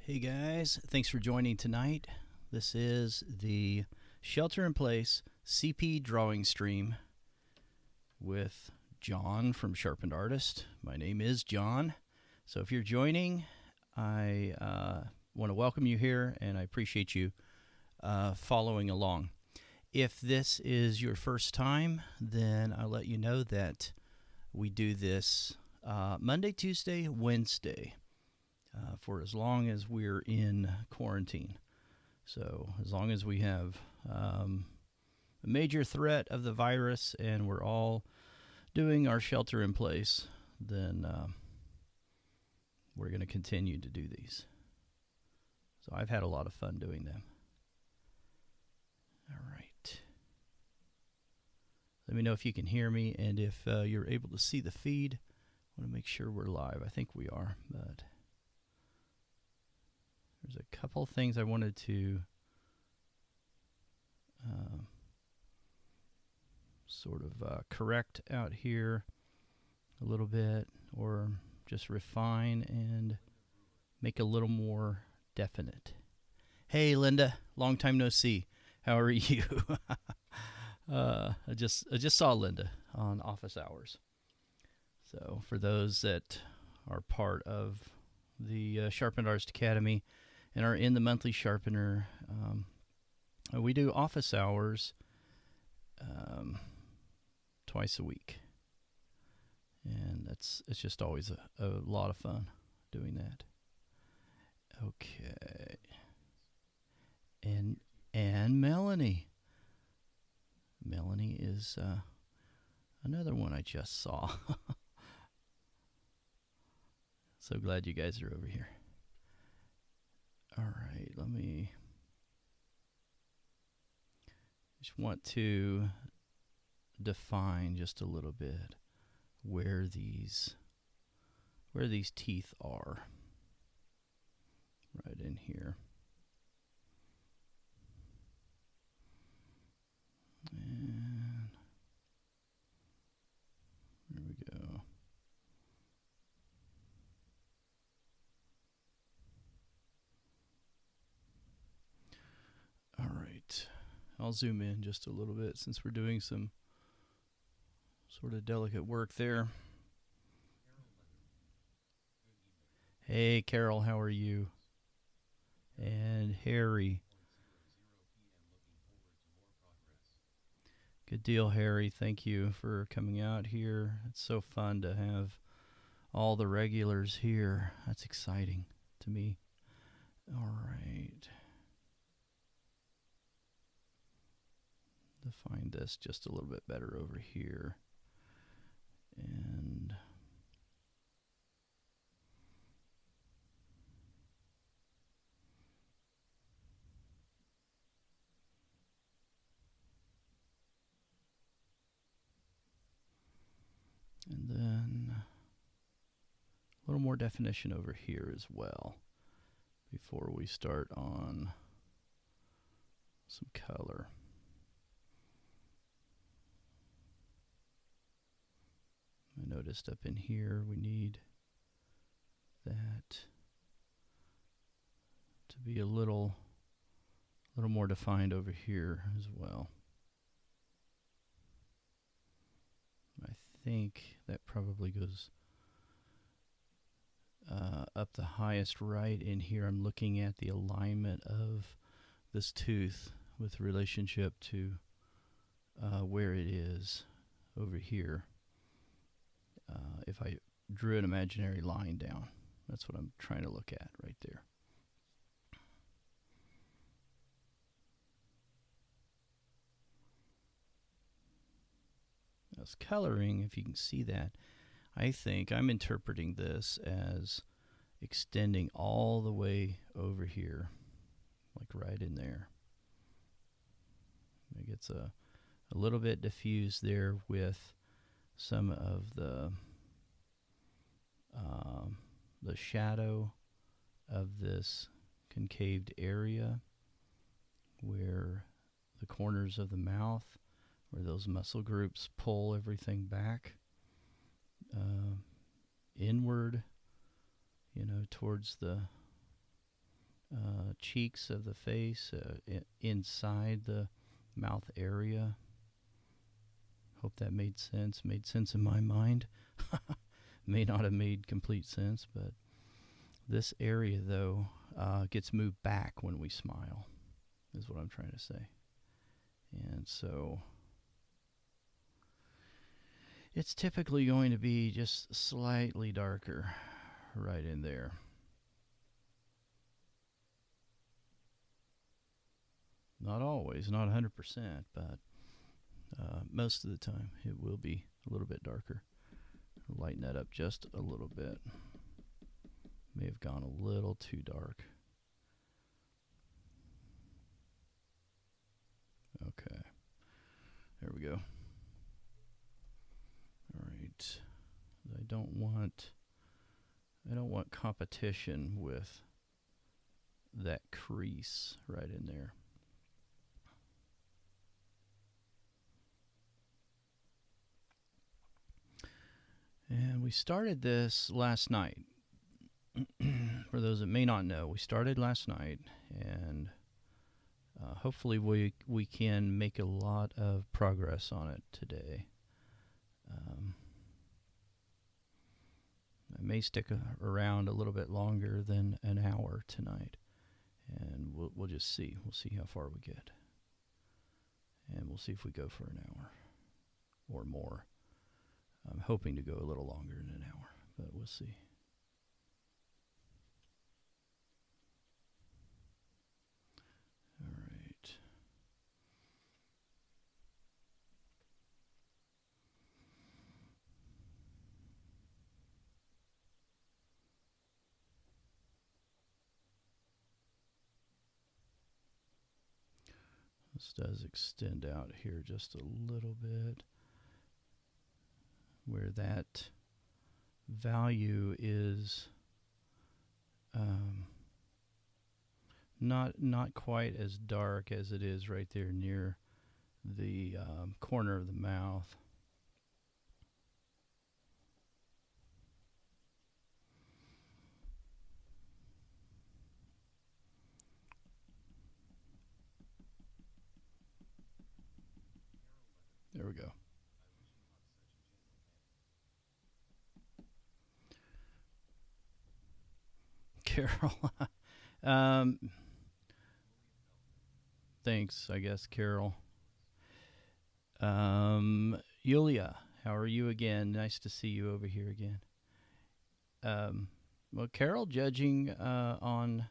Hey guys, thanks for joining tonight. This is the Shelter in Place CP drawing stream with John from Sharpened Artist. My name is John. So if you're joining, I want to welcome you here and I appreciate you following along. If this is your first time, then I'll let you know that we do this Monday, Tuesday, Wednesday. For as long as we're in quarantine. So as long as we have a major threat of the virus and we're all doing our shelter in place, then we're going to continue to do these. So I've had a lot of fun doing them. All right. Let me know if you can hear me and if you're able to see the feed. I want to make sure we're live. I think we are, but there's a couple things I wanted to sort of correct out here a little bit, or just refine and make a little more definite. Hey, Linda, long time no see. How are you? I just saw Linda on office hours. So for those that are part of the Sharpened Artist Academy and are in the monthly Sharpener, we do office hours twice a week. And it's just always a lot of fun doing that. Okay. And Melanie. Melanie is another one I just saw. So glad you guys are over here. All right, let me just want to define just a little bit where these teeth are. Right in here. And there we go. All right. I'll zoom in just a little bit since we're doing some sort of delicate work there. Hey, Carol, how are you? And Harry. Good deal, Harry. Thank you for coming out here. It's so fun to have all the regulars here. That's exciting to me. All right. Define this just a little bit better over here. And then a little more definition over here as well before we start on some color. I noticed up in here we need that to be a little more defined over here as well. I think that probably goes up the highest right in here. I'm looking at the alignment of this tooth with relationship to where it is over here. If I drew an imaginary line down, that's what I'm trying to look at right there. As coloring, if you can see that, I think I'm interpreting this as extending all the way over here, like right in there. It gets a little bit diffused there with some of the shadow of this concaved area where the corners of the mouth, where those muscle groups pull everything back inward, towards the cheeks of the face, inside the mouth area. Hope that made sense. Made sense in my mind. May not have made complete sense, but this area, though, gets moved back when we smile, is what I'm trying to say. And so it's typically going to be just slightly darker right in there. Not always, not 100%, but most of the time it will be a little bit darker. Lighten that up just a little bit. May have gone a little too dark. Okay. There we go. All right. I don't want competition with that crease right in there. And we started this last night. For those that may not know, we started last night, and hopefully we can make a lot of progress on it today. I may stick around a little bit longer than an hour tonight, and we'll just see. We'll see how far we get, and we'll see if we go for an hour or more. I'm hoping to go a little longer than an hour, but we'll see. All right. This does extend out here just a little bit, where that value is not quite as dark as it is right there near the corner of the mouth. There we go. Carol. Thanks, I guess, Carol. Yulia, how are you again? Nice to see you over here again. Well, Carol, judging on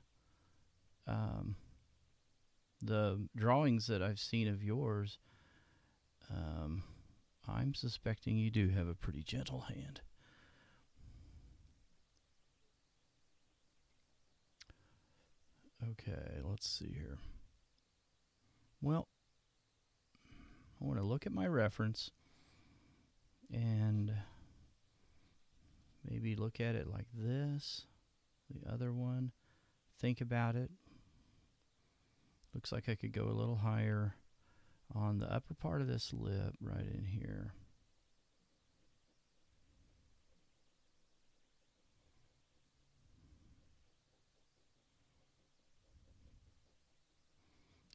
the drawings that I've seen of yours, I'm suspecting you do have a pretty gentle hand. Okay, let's see here. Well, I want to look at my reference and maybe look at it like this, the other one, think about it. Looks like I could go a little higher on the upper part of this lip right in here.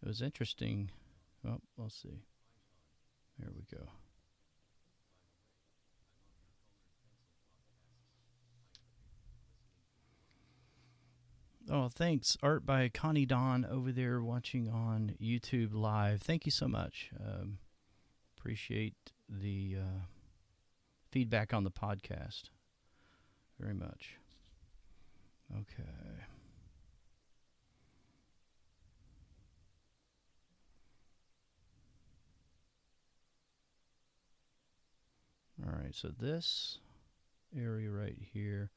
It was interesting. Oh, we'll see. There we go. Oh, thanks. Art by Connie Don over there watching on YouTube Live. Thank you so much. Appreciate the feedback on the podcast very much. Okay. All right, so this area right here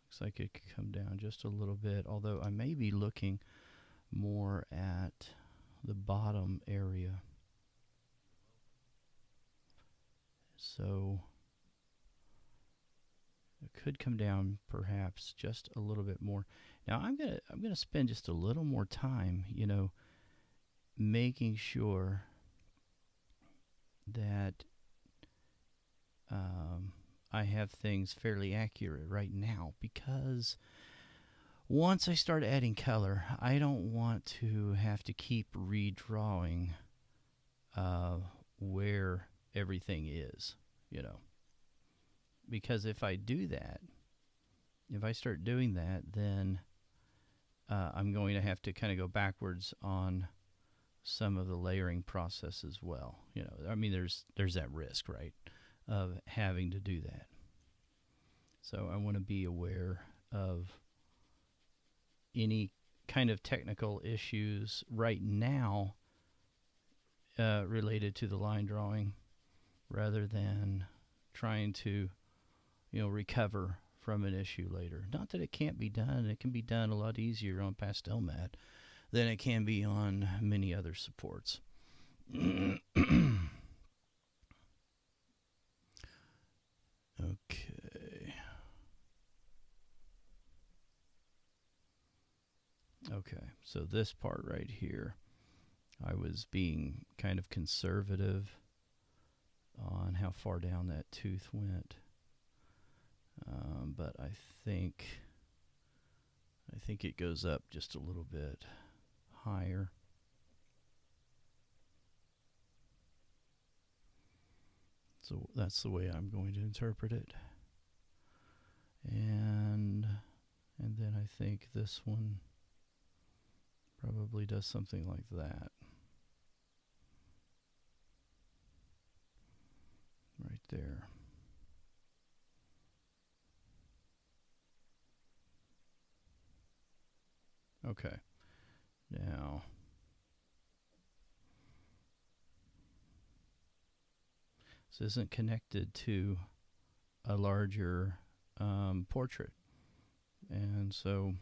looks like it could come down just a little bit, although I may be looking more at the bottom area. So it could come down perhaps just a little bit more. Now I'm gonna spend just a little more time, making sure that I have things fairly accurate right now, because once I start adding color, I don't want to have to keep redrawing where everything is, you know. Because if I do that, if I start doing that, then I'm going to have to kind of go backwards on some of the layering process as well. You know, I mean, there's that risk, right, of having to do that. So I want to be aware of any kind of technical issues right now related to the line drawing, rather than trying to, you know, recover from an issue later. Not that it can't be done. It can be done a lot easier on Pastelmat than it can be on many other supports. Okay. Okay, so this part right here, I was being kind of conservative on how far down that tooth went. But I think it goes up just a little bit higher. So that's the way I'm going to interpret it. And then I think this one probably does something like that. Right there. Okay. Now, this isn't connected to a larger portrait. And so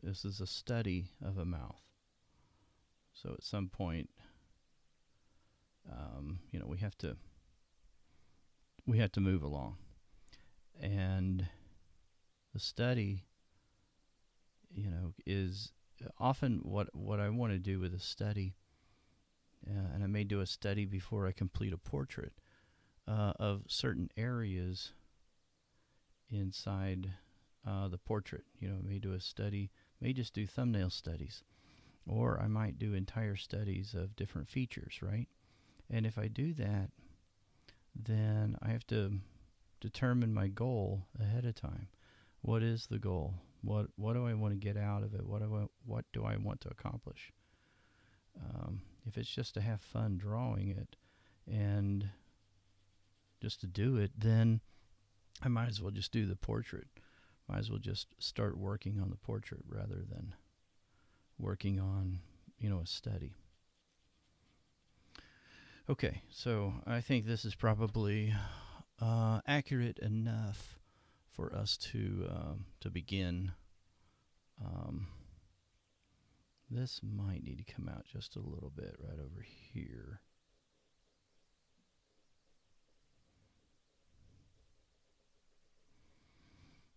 this is a study of a mouth. So at some point, you know, we have to move along. And the study, you know, is often what I want to do with a study, and I may do a study before I complete a portrait of certain areas inside the portrait. You know, I may do a study, may just do thumbnail studies, or I might do entire studies of different features, right? And if I do that, then I have to determine my goal ahead of time. What is the goal? What do I want to get out of it? What do I want to accomplish? If it's just to have fun drawing it and just to do it, then I might as well just do the portrait. Might as well just start working on the portrait rather than working on, you know, a study. Okay, so I think this is probably accurate enough for us to begin. This might need to come out just a little bit right over here.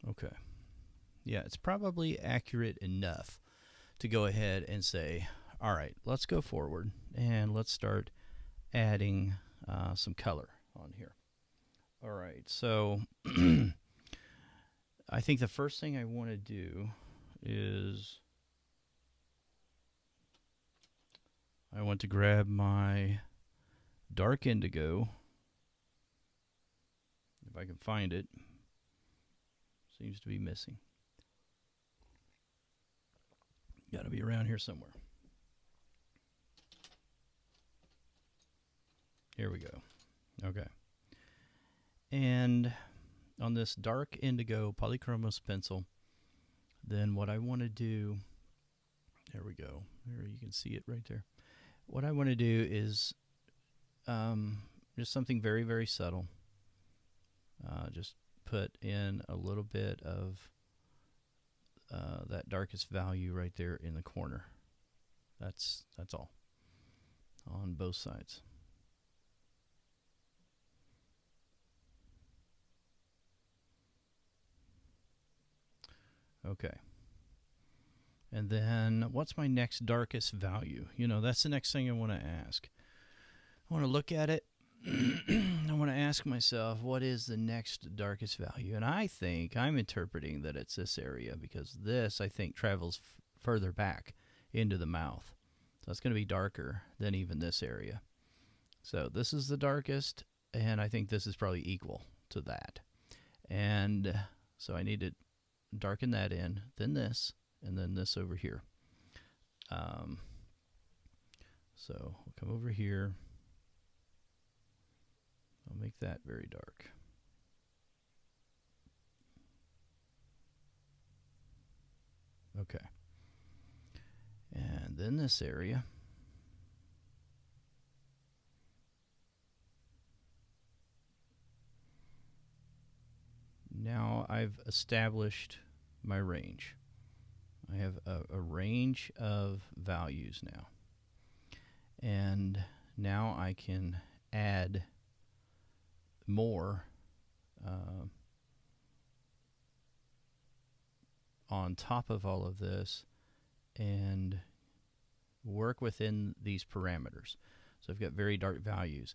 Okay. Yeah, it's probably accurate enough to go ahead and say, all right, let's go forward and let's start adding some color on here. All right, so I think the first thing I want to do is I want to grab my dark indigo, if I can find it. Seems to be missing. Got to be around here somewhere. Here we go. Okay. And on this dark indigo polychromos pencil, then what I want to do, there we go. There, you can see it right there. What I want to do is just something very, very subtle. Just put in a little bit of that darkest value right there in the corner. That's all on both sides. Okay. And then what's my next darkest value? You know, that's the next thing I want to ask. I want to look at it I want to ask myself, what is the next darkest value? And I think I'm interpreting that it's this area because this, I think, travels further back into the mouth. So it's going to be darker than even this area. So this is the darkest, and I think this is probably equal to that. And so I need to darken that in, then this, and then this over here. So we'll come over here. I'll make that very dark. Okay. And then this area. Now I've established my range. I have a range of values now. And now I can add more on top of all of this and work within these parameters. So I've got very dark values.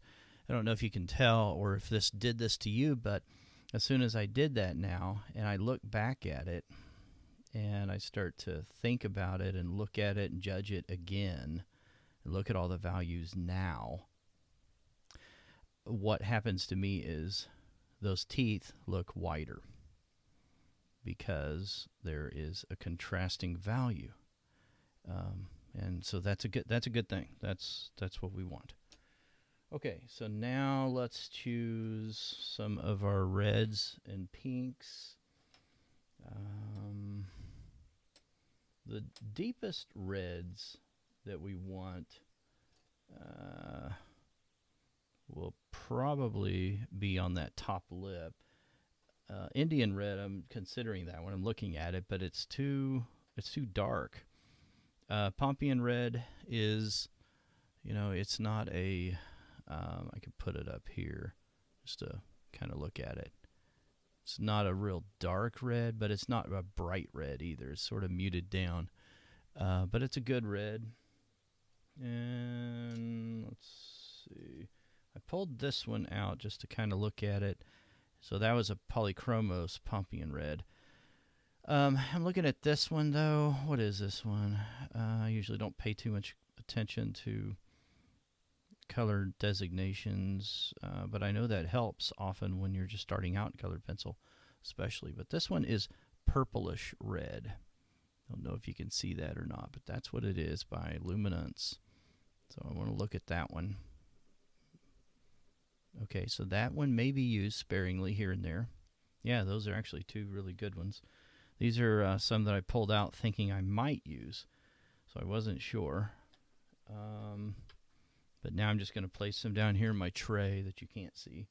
I don't know if you can tell or if this did this to you, but as soon as I did that now and I look back at it and I start to think about it and look at it and judge it again and look at all the values now, what happens to me is those teeth look whiter because there is a contrasting value, and so that's a good thing. That's what we want. Okay, so now let's choose some of our reds and pinks. The deepest reds that we want will probably be on that top lip. Indian red, I'm considering that when I'm looking at it, but it's too dark. Pompeian red is, it's not a. I could put it up here just to kind of look at it. It's not a real dark red, but it's not a bright red either. It's sort of muted down, but it's a good red. And let's see. I pulled this one out just to kind of look at it. So that was a Polychromos Pompeian red. I'm looking at this one, though. What is this one? I usually don't pay too much attention to color designations, but I know that helps often when you're just starting out in colored pencil, especially. But this one is purplish red. I don't know if you can see that or not, but that's what it is by Luminance. So I want to look at that one. Okay, so that one may be used sparingly here and there. Yeah, those are actually two really good ones. These are some that I pulled out thinking I might use, so I wasn't sure. But now I'm just going to place them down here in my tray that you can't see.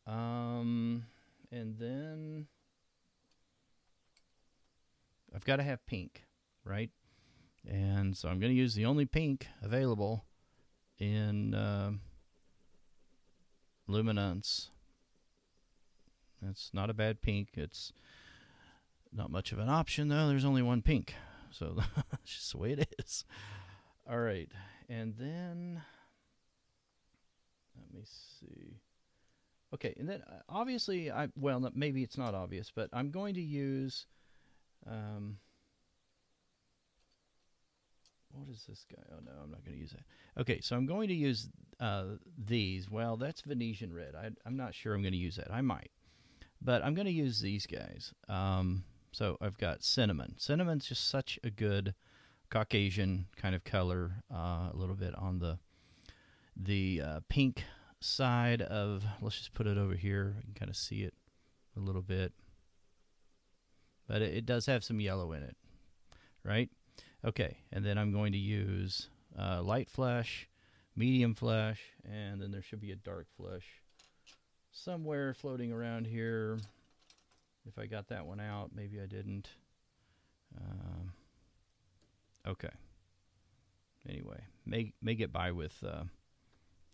And then I've got to have pink, right? And so I'm going to use the only pink available in Luminance. That's not a bad pink. It's not much of an option, though. There's only one pink. So that's just the way it is. All right. And then, let me see. Okay. And then, obviously, maybe it's not obvious, but I'm going to use, what is this guy? Oh, no, I'm not going to use that. Okay. So I'm going to use these. Well, that's Venetian red. I'm not sure I'm going to use that. I might. But I'm going to use these guys. So I've got cinnamon. Cinnamon's just such a good Caucasian kind of color. A little bit on the pink side of, let's just put it over here. You can kind of see it a little bit. But it does have some yellow in it, right? Okay, and then I'm going to use light flesh, medium flesh, and then there should be a dark flesh somewhere floating around here. If I got that one out, maybe I didn't. Okay. Anyway, may get by with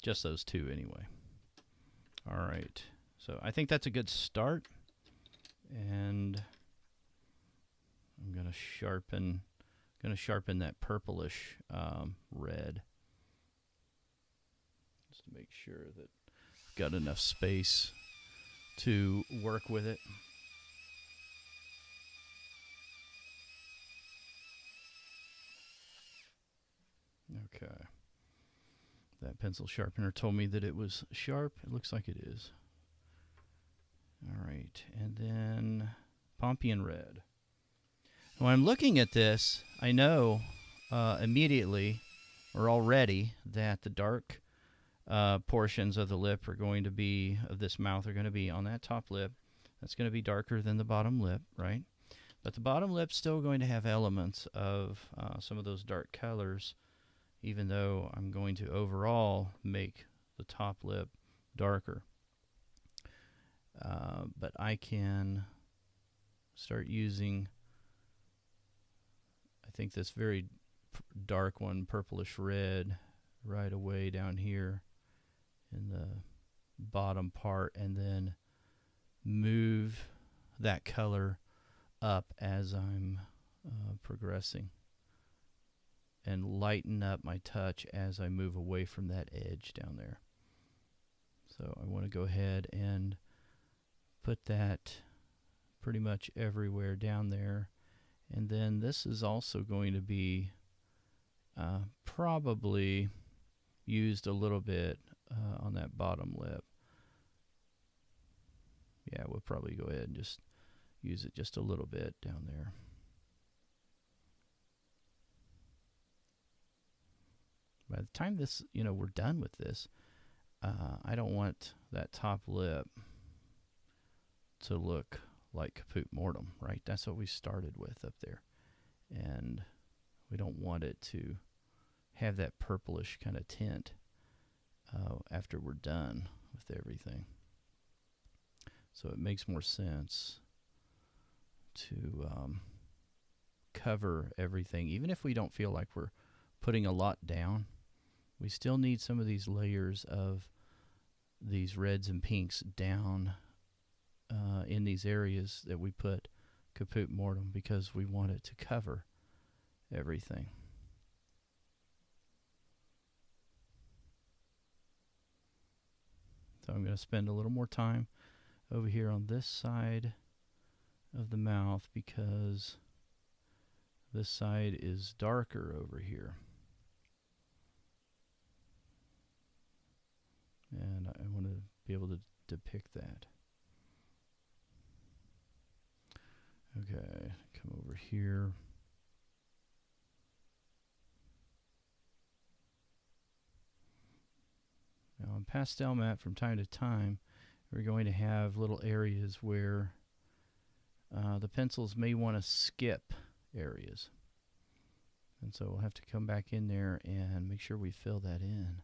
just those two anyway. All right. So I think that's a good start. And I'm going to sharpen that purplish red just to make sure that got enough space to work with it. Okay. That pencil sharpener told me that it was sharp. It looks like it is. All right. And then Pompian Red. When I'm looking at this, I know immediately or already that the dark portions of the lip are going to be, of this mouth, are going to be on that top lip. That's going to be darker than the bottom lip, right? But the bottom lip's still going to have elements of some of those dark colors, even though I'm going to overall make the top lip darker. But I can start using, I think, this very dark one, purplish red, right away down here in the bottom part, and then move that color up as I'm progressing, and lighten up my touch as I move away from that edge down there. So I want to go ahead and put that pretty much everywhere down there. And then this is also going to be probably used a little bit on that bottom lip. Yeah, we'll probably go ahead and just use it just a little bit down there. By the time this, we're done with this, I don't want that top lip to look like Caput Mortuum, right? That's what we started with up there. And we don't want it to have that purplish kind of tint after we're done with everything. So it makes more sense to cover everything. Even if we don't feel like we're putting a lot down, we still need some of these layers of these reds and pinks down in these areas that we put Caput Mortuum, because we want it to cover everything. So I'm going to spend a little more time over here on this side of the mouth, because this side is darker over here. And I want to be able to depict that. Okay, come over here. Now on pastel matte, from time to time, we're going to have little areas where the pencils may want to skip areas. And so we'll have to come back in there and make sure we fill that in.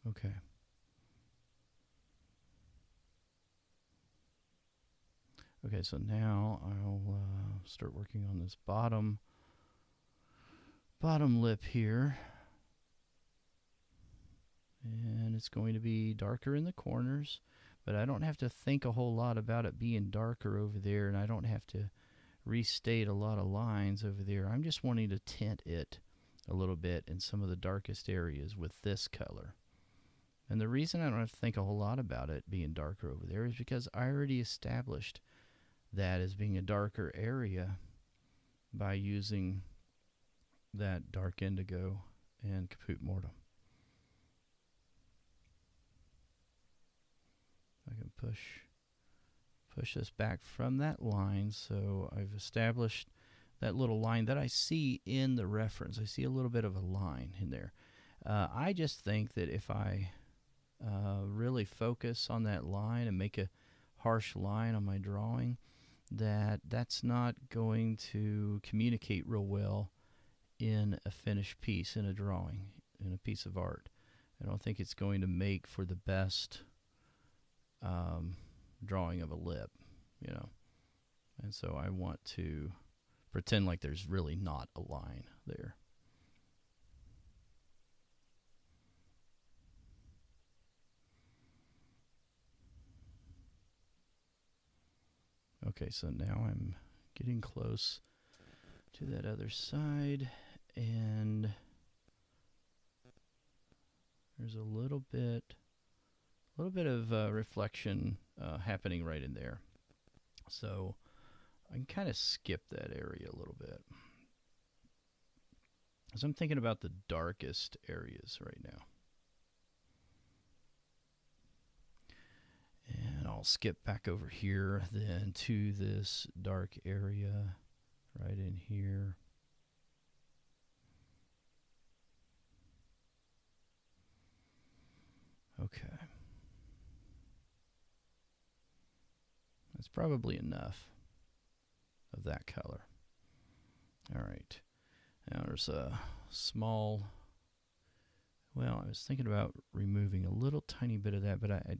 Okay. Okay, so now I'll start working on this bottom lip here. And it's going to be darker in the corners, but I don't have to think a whole lot about it being darker over there, and I don't have to restate a lot of lines over there. I'm just wanting to tint it a little bit in some of the darkest areas with this color. And the reason I don't have to think a whole lot about it being darker over there is because I already established that as being a darker area by using that dark indigo and Caput Mortuum. I can push this back from that line, so I've established that little line that I see in the reference. I see a little bit of a line in there. I just think that if I really focus on that line and make a harsh line on my drawing, that's not going to communicate real well in a finished piece, in a drawing, in a piece of art. I don't think it's going to make for the best drawing of a lip, And so I want to pretend like there's really not a line there. Okay, so now I'm getting close to that other side, and there's a little bit of reflection happening right in there. So I can kind of skip that area a little bit. So I'm thinking about the darkest areas right now. And I'll skip back over here then to this dark area right in here. Okay. That's probably enough of that color. All right. Now there's a small, well, I was thinking about removing a little tiny bit of that, but I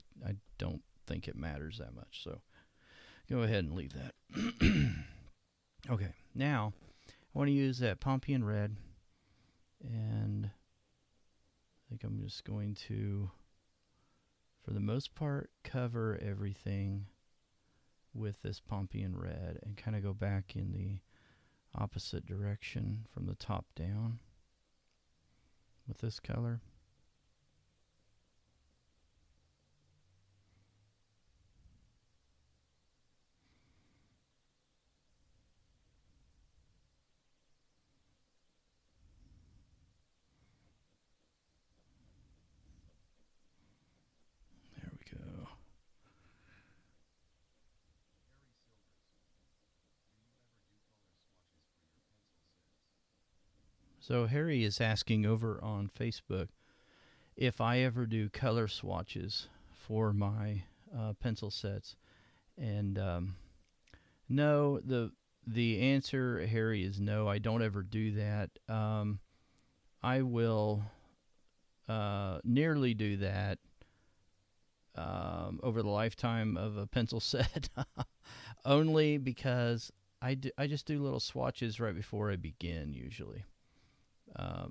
don't think it matters that much. So go ahead and leave that. Okay. Now I want to use that Pompeian red, and I think I'm just going to, for the most part, cover everything with this Pompeian red and kind of go back in the opposite direction from the top down with this color. There we go. So Harry is asking over on Facebook if I ever do color swatches for my pencil sets, and no, the answer, Harry, is no. I don't ever do that. I will nearly do that over the lifetime of a pencil set, only because I just do little swatches right before I begin usually.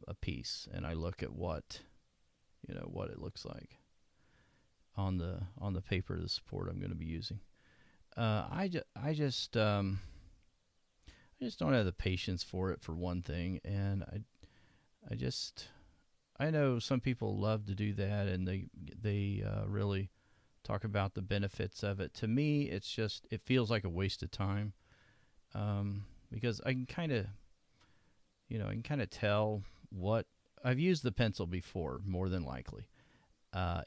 A piece, and I look at what it looks like on the paper of the support I'm going to be using. I just don't have the patience for it, for one thing, and I know some people love to do that, and they really talk about the benefits of it. To me, it feels like a waste of time, because I can kind of tell what I've used the pencil before, more than likely.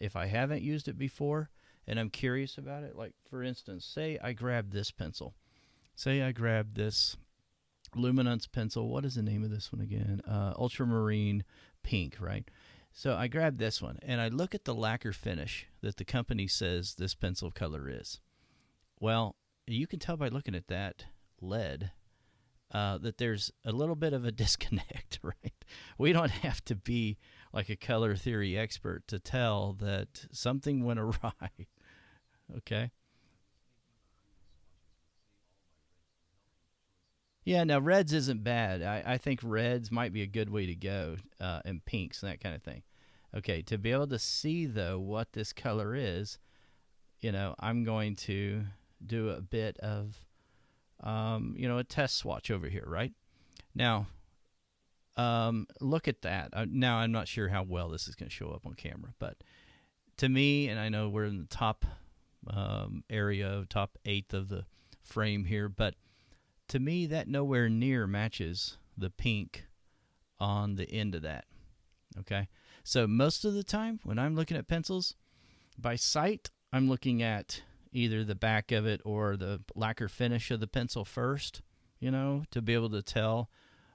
If I haven't used it before and I'm curious about it, like for instance, say I grab this pencil. Say I grab this Luminance pencil. What is the name of this one again? Ultramarine Pink, right? So I grab this one and I look at the lacquer finish that the company says this pencil color is. Well, you can tell by looking at that lead that there's a little bit of a disconnect, right? We don't have to be like a color theory expert to tell that something went awry, okay? Yeah, now reds isn't bad. I think reds might be a good way to go, and pinks and that kind of thing. Okay, to be able to see, though, what this color is, I'm going to do a bit of a test swatch over here, right? Now, look at that. Now, I'm not sure how well this is going to show up on camera, but to me, and I know we're in the top area, top eighth of the frame here, but to me, that nowhere near matches the pink on the end of that, okay? So most of the time, when I'm looking at pencils, by sight, I'm looking at either the back of it or the lacquer finish of the pencil first, to be able to tell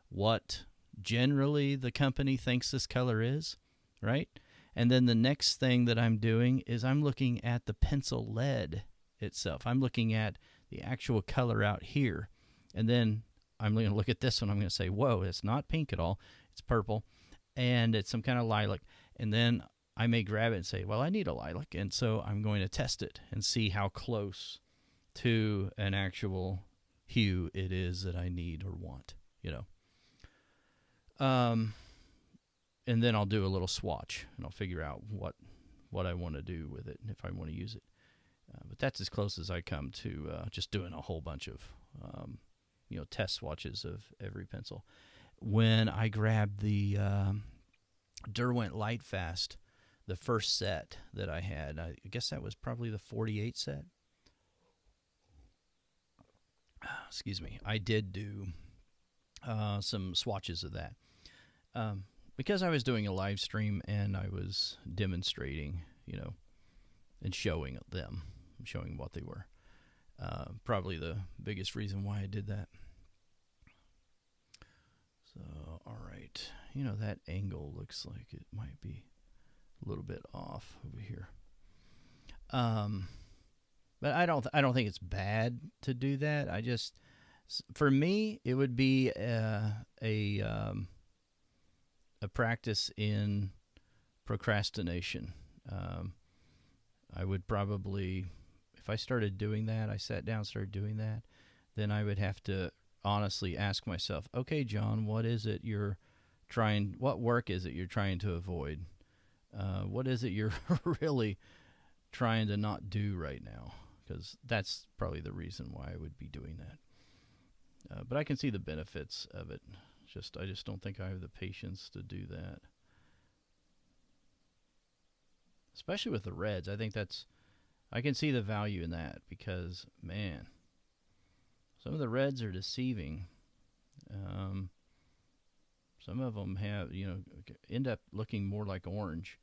what generally the company thinks this color is, right? And then the next thing that I'm doing is I'm looking at the pencil lead itself. I'm looking at the actual color out here. And then I'm going to look at this one. I'm going to say, whoa, it's not pink at all. It's purple. And it's some kind of lilac. And then I may grab it and say, well, I need a lilac. And so I'm going to test it and see how close to an actual hue it is that I need or want, And then I'll do a little swatch, and I'll figure out what I want to do with it and if I want to use it. But that's as close as I come to just doing a whole bunch of, test swatches of every pencil. When I grabbed the Derwent Lightfast the first set that I had. I guess that was probably the 48 set. Excuse me. I did do some swatches of that. Because I was doing a live stream and I was demonstrating, and showing them, showing what they were. Probably the biggest reason why I did that. So, all right. That angle looks like it might be a little bit off over here. But I don't think it's bad to do that. For me, it would be a practice in procrastination. I would probably, if I started doing that, I sat down, started doing that, then I would have to honestly ask myself, okay, John, what is it what work is it you're trying to avoid? What is it you're really trying to not do right now? Because that's probably the reason why I would be doing that. But I can see the benefits of it. I just don't think I have the patience to do that. Especially with the reds. I can see the value in that because, man, some of the reds are deceiving. Some of them end up looking more like orange.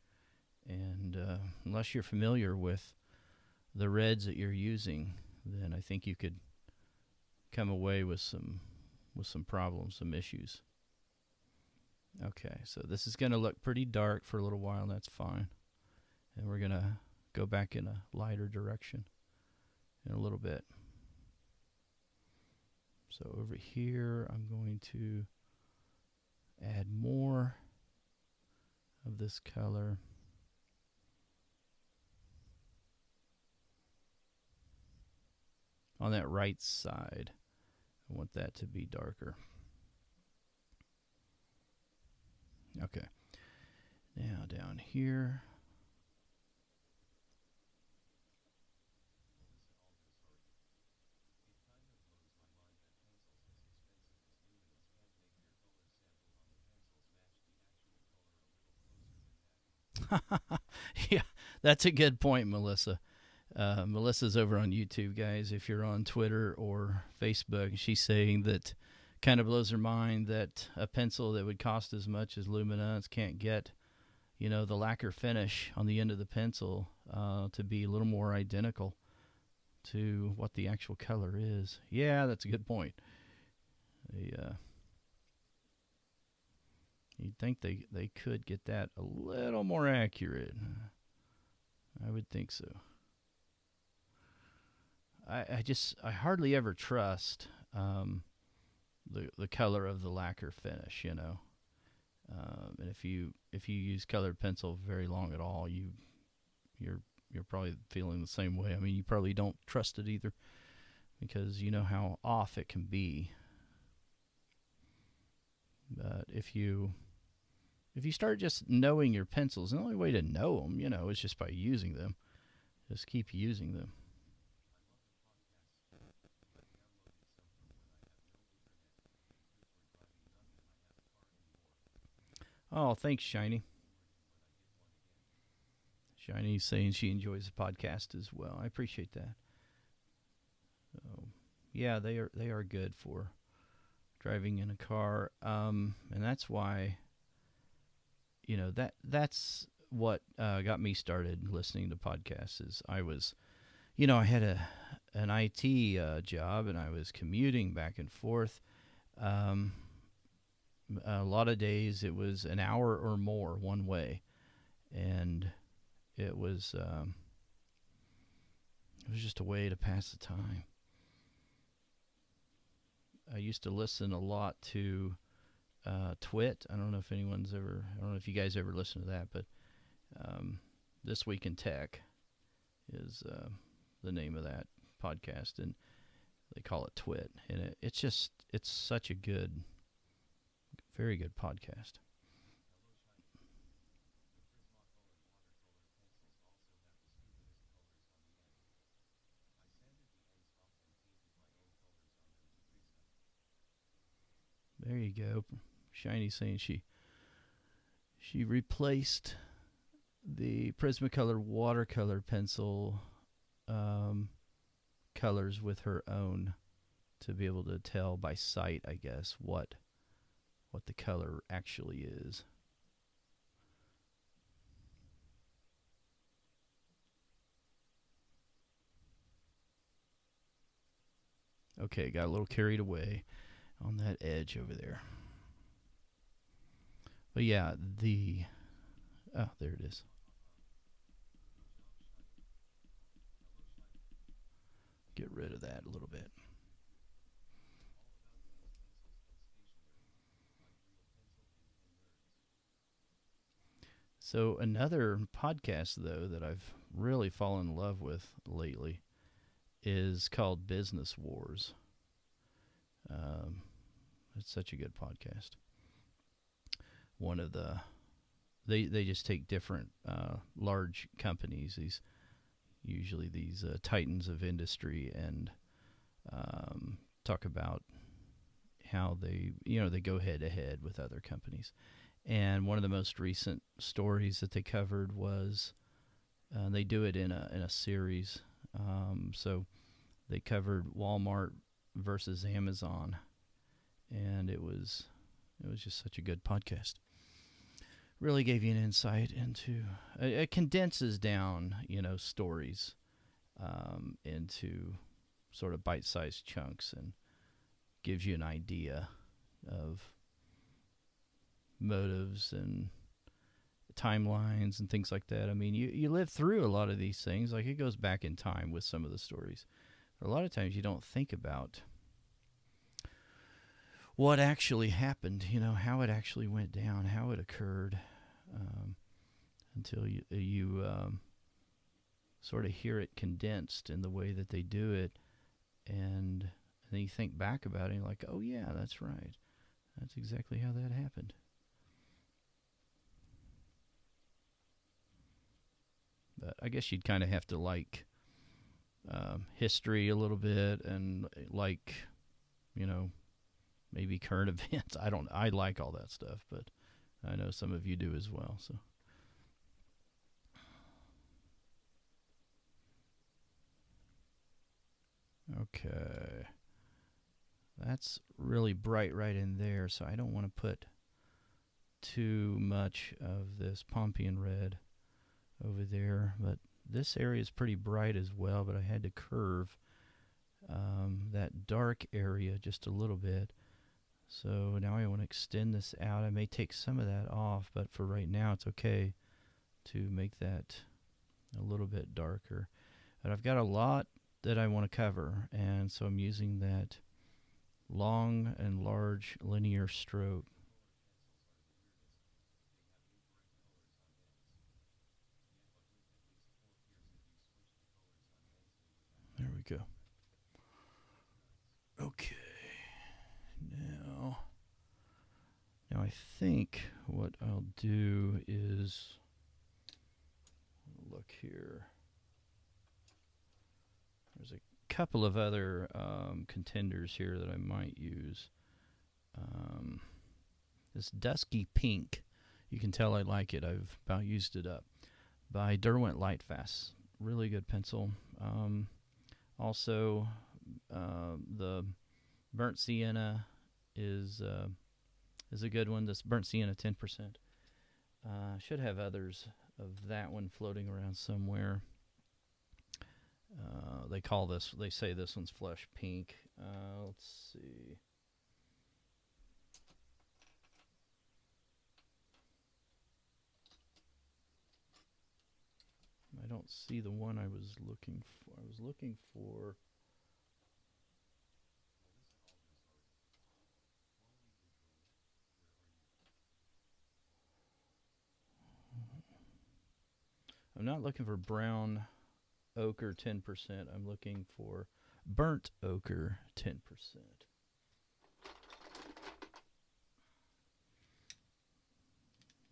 And unless you're familiar with the reds that you're using, then I think you could come away with some problems, some issues. Okay, so this is going to look pretty dark for a little while, and that's fine. And we're going to go back in a lighter direction in a little bit. So over here, I'm going to add more of this color. On that right side, I want that to be darker. Okay. Now down here. Yeah, that's a good point, Melissa. Melissa's over on YouTube, guys. If you're on Twitter or Facebook, she's saying that kind of blows her mind that a pencil that would cost as much as Luminance can't get, the lacquer finish on the end of the pencil to be a little more identical to what the actual color is. Yeah, that's a good point. You'd think they could get that a little more accurate. I would think so. I hardly ever trust the color of the lacquer finish, and if you use colored pencil very long at all, you're probably feeling the same way. I mean, you probably don't trust it either because you know how off it can be. But if you start just knowing your pencils, the only way to know them, is just by using them. Just keep using them. Oh, thanks, Shiny. Shiny's saying she enjoys the podcast as well. I appreciate that. So, yeah, they are good for driving in a car, and that's why. That's what got me started listening to podcasts. Is I was, I had an IT job and I was commuting back and forth. A lot of days it was an hour or more one way, and it was just a way to pass the time. I used to listen a lot to Twit. I don't know if you guys ever listen to that, but This Week in Tech is the name of that podcast, and they call it Twit, and it's such a good, very good podcast. There you go. Shiny saying she replaced the Prismacolor watercolor pencil colors with her own to be able to tell by sight, I guess, what the color actually is. Okay, got a little carried away on that edge over there. But yeah, oh, there it is. Get rid of that a little bit. So another podcast, though, that I've really fallen in love with lately is called Business Wars. It's such a good podcast. One of they just take different large companies, usually these titans of industry, and talk about how they go head to head with other companies. And one of the most recent stories that they covered was they do it in a series. So they covered Walmart versus Amazon, and it was just such a good podcast. Really gave you an insight into it condenses down stories into sort of bite-sized chunks and gives you an idea of motives and timelines and things like that. I mean, you live through a lot of these things. Like, it goes back in time with some of the stories. But a lot of times you don't think about what actually happened, how it actually went down, how it occurred, until you sort of hear it condensed in the way that they do it, and then you think back about it and you're like, oh yeah, that's right. That's exactly how that happened. But I guess you'd kind of have to like history a little bit, and like, maybe current events. I like all that stuff, but I know some of you do as well. So, okay, that's really bright right in there, so I don't want to put too much of this Pompeian red over there, but this area is pretty bright as well, but I had to curve that dark area just a little bit. So now I want to extend this out. I may take some of that off, but for right now it's okay to make that a little bit darker. But I've got a lot that I want to cover, and so I'm using that long and large linear stroke. There we go. Okay. Now I think what I'll do is look here. There's a couple of other contenders here that I might use. This Dusky Pink, you can tell I like it. I've about used it up. By Derwent Lightfast. Really good pencil. Also, the Burnt Sienna is a good one. This Burnt Sienna 10%. Should have others of that one floating around somewhere. They say this one's Flesh Pink. Let's see. I don't see the one I was looking for. I was looking for... I'm not looking for brown ochre 10%. I'm looking for burnt ochre 10%.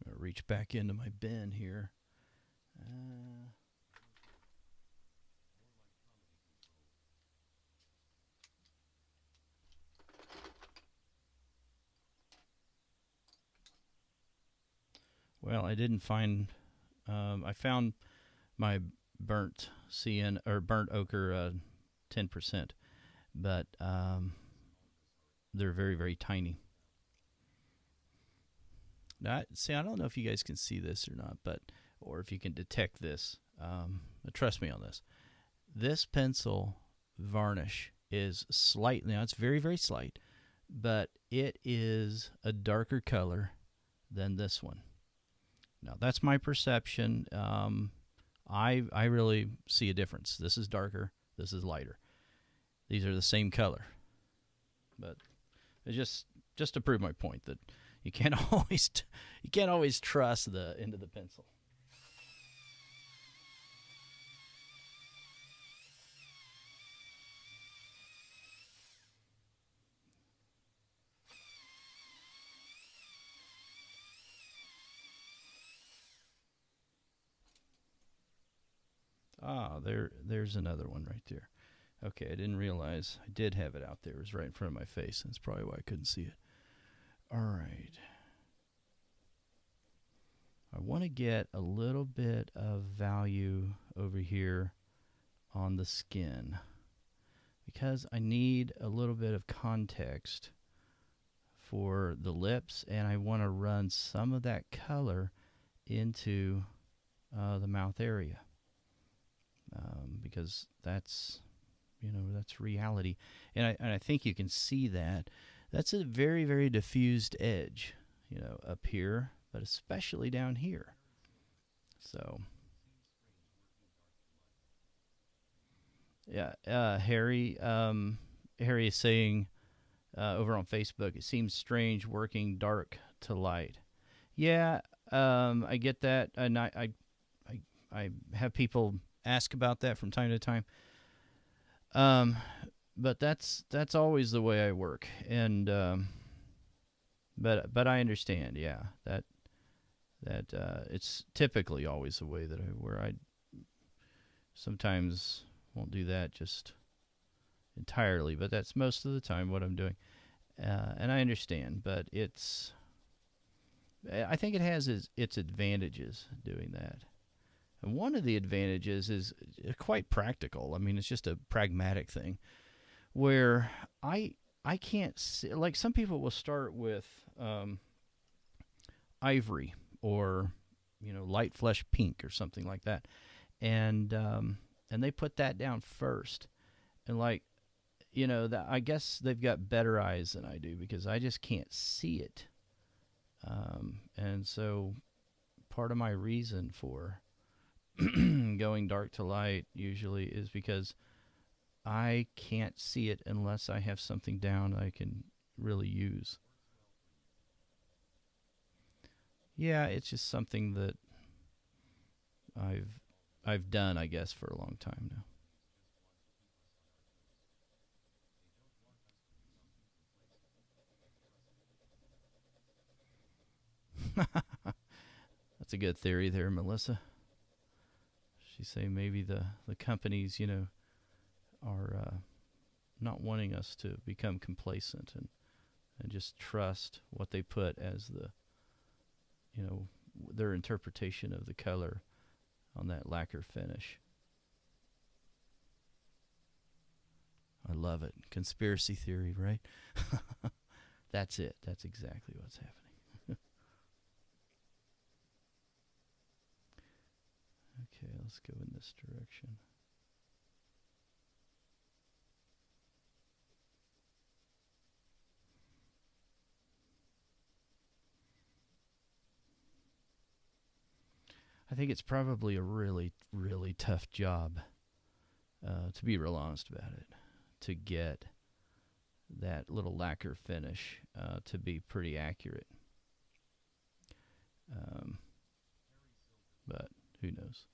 I'll reach back into my bin here. Well, I didn't find I found my burnt burnt ochre 10%, but they're very, very tiny. Now, see, I don't know if you guys can see this or not, or if you can detect this. But trust me on this. This pencil varnish is slightly, now it's very, very slight, but it is a darker color than this one. Now, that's my perception. I really see a difference. This is darker. This is lighter. These are the same color. But it's just to prove my point that you can't always trust the end of the pencil. There's another one right there. Okay, I didn't realize I did have it out there. It was right in front of my face. That's probably why I couldn't see it. All right. I want to get a little bit of value over here on the skin because I need a little bit of context for the lips, and I want to run some of that color into the mouth area. Because that's reality, and I think you can see that. That's a very, very diffused edge, up here, but especially down here. So, yeah, Harry is saying over on Facebook, it seems strange working dark to light. Yeah, I get that, and I have people ask about that from time to time. But that's always the way I work, and but I understand, yeah, that it's typically always the way that I sometimes won't do that just entirely, but that's most of the time what I'm doing, and I understand, but I think it has its advantages doing that. And one of the advantages is quite practical. I mean, it's just a pragmatic thing where I can't see, like some people will start with ivory or light flesh pink or something like that, and they put that down first, and that I guess they've got better eyes than I do because I just can't see it, and so part of my reason for going dark to light usually is because I can't see it unless I have something down I can really use. Yeah, it's just something that I've done, I guess, for a long time now. That's a good theory there, Melissa. She's saying maybe the companies, are not wanting us to become complacent and just trust what they put as their interpretation of the color on that lacquer finish. I love it. Conspiracy theory, right? That's it. That's exactly what's happening. Okay, let's go in this direction. I think it's probably a really, really tough job, to be real honest about it, to get that little lacquer finish to be pretty accurate. But who knows?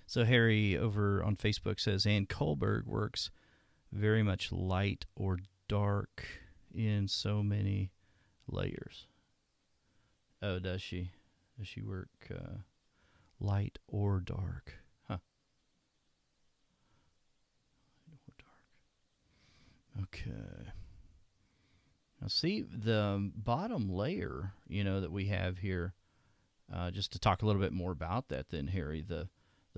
So Harry over on Facebook says Ann Kohlberg works very much light or dark in so many layers. Oh, does she? Does she work light or dark? Huh. Light or dark. Okay. Now see the bottom layer, that we have here, just to talk a little bit more about that then, Harry, the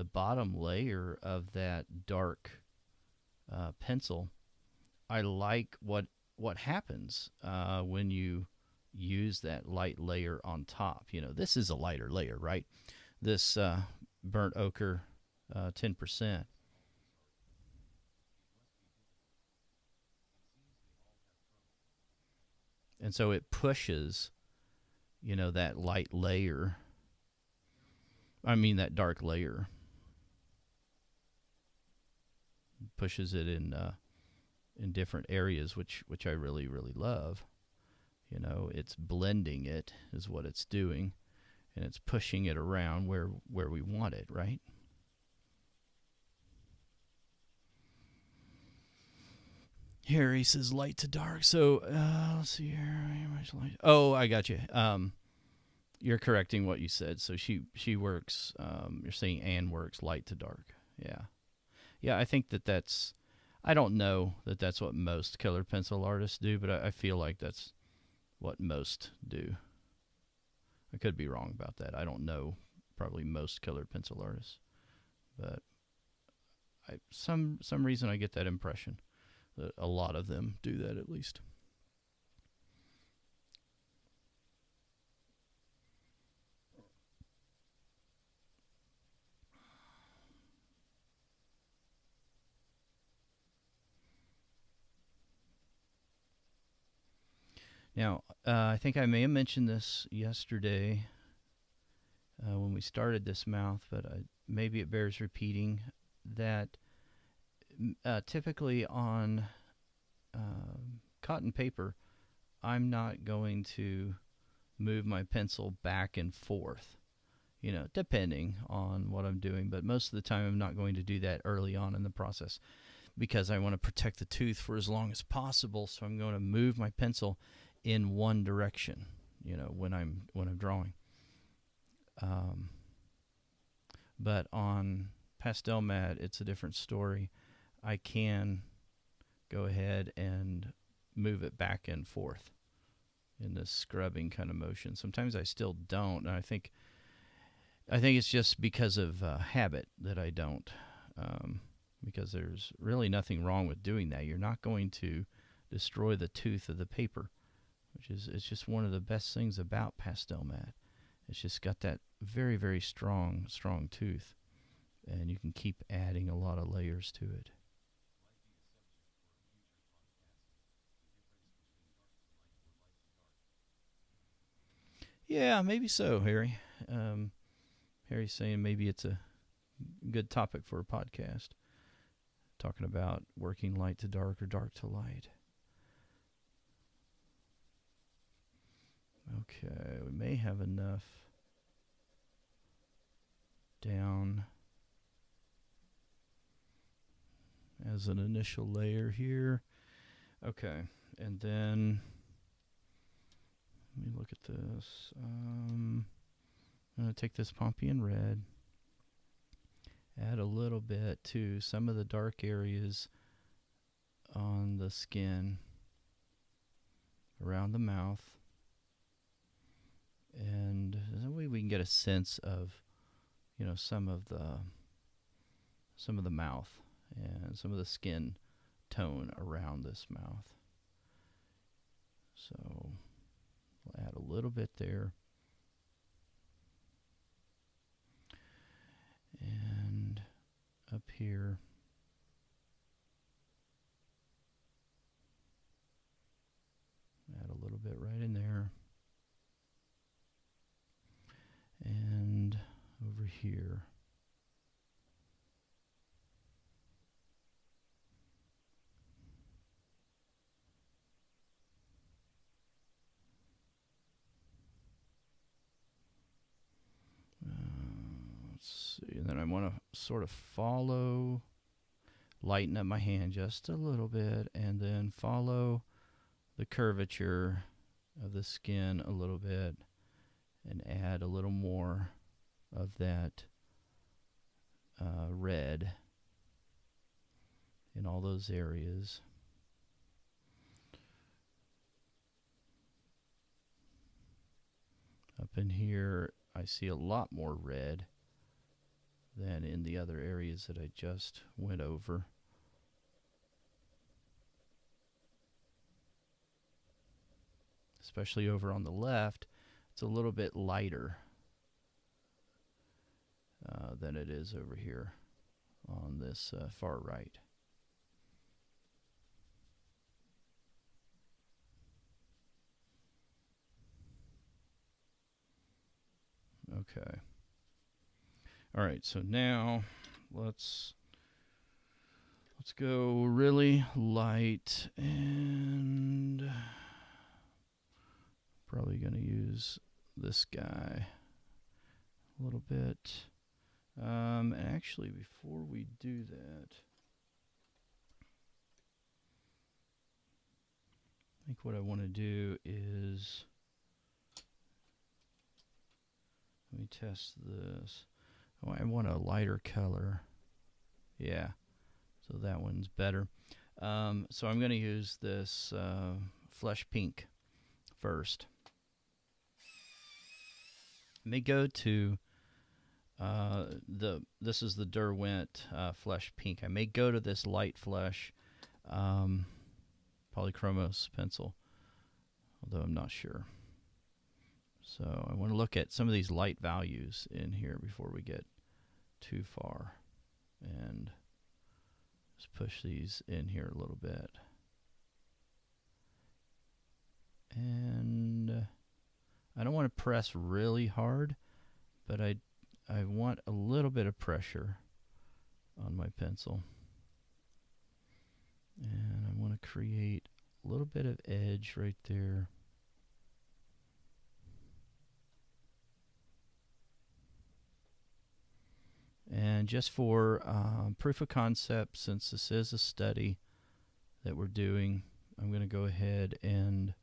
bottom layer of that dark pencil, I like what happens when you use that light layer on top. This is a lighter layer, right? This burnt ochre 10%. And so it pushes, that light layer. I mean, that dark layer pushes it in different areas, which I really, really love. It's blending it is what it's doing, and it's pushing it around where we want it, right? Harry says light to dark. So let's see here. Oh, I got you. You're correcting what you said. So she works. You're saying Anne works light to dark. Yeah. I think that's. I don't know that that's what most colored pencil artists do, but I feel like that's what most do. I could be wrong about that. I don't know probably most colored pencil artists, but some reason I get that impression that a lot of them do that at least. Now, I think I may have mentioned this yesterday when we started this mouth, but maybe it bears repeating that typically on cotton paper, I'm not going to move my pencil back and forth, depending on what I'm doing. But most of the time, I'm not going to do that early on in the process because I want to protect the tooth for as long as possible. So I'm going to move my pencil in one direction, when I'm drawing. But on Pastelmat, it's a different story. I can go ahead and move it back and forth in this scrubbing kind of motion. Sometimes I still don't, and I think it's just because of habit that I don't, because there's really nothing wrong with doing that. You're not going to destroy the tooth of the paper, it's just one of the best things about Pastelmat. It's just got that very, very strong tooth, and you can keep adding a lot of layers to it. Yeah, maybe so, Harry. Harry's saying maybe it's a good topic for a podcast, talking about working light to dark or dark to light. Okay, we may have enough down as an initial layer here. Okay, and then let me look at this. I'm going to take this Pompeian red, add a little bit to some of the dark areas on the skin around the mouth. And that way we can get a sense of, some of the mouth and some of the skin tone around this mouth. So we'll add a little bit there. And up here, add a little bit right in there. And over here. Let's see, and then I want to sort of lighten up my hand just a little bit, and then follow the curvature of the skin a little bit, and add a little more of that red in all those areas. up in here, I see a lot more red than in the other areas that I just went over. Especially over on the left, it's a little bit lighter than it is over here on this far right. Okay. All right, so now let's go really light, and probably going to use this guy a little bit. And actually, before we do that, I think what I want to do is, let me test this. Oh, I want a lighter color. Yeah, so that one's better. So I'm going to use this Flesh Pink first. Let me go to this is the Derwent Flesh Pink. I may go to this Light Flesh Polychromos pencil, although I'm not sure. So I want to look at some of these light values in here before we get too far, and just push these in here a little bit. And I don't want to press really hard, but I want a little bit of pressure on my pencil. And I want to create a little bit of edge right there. And just for proof of concept, since this is a study that we're doing, I'm going to go ahead and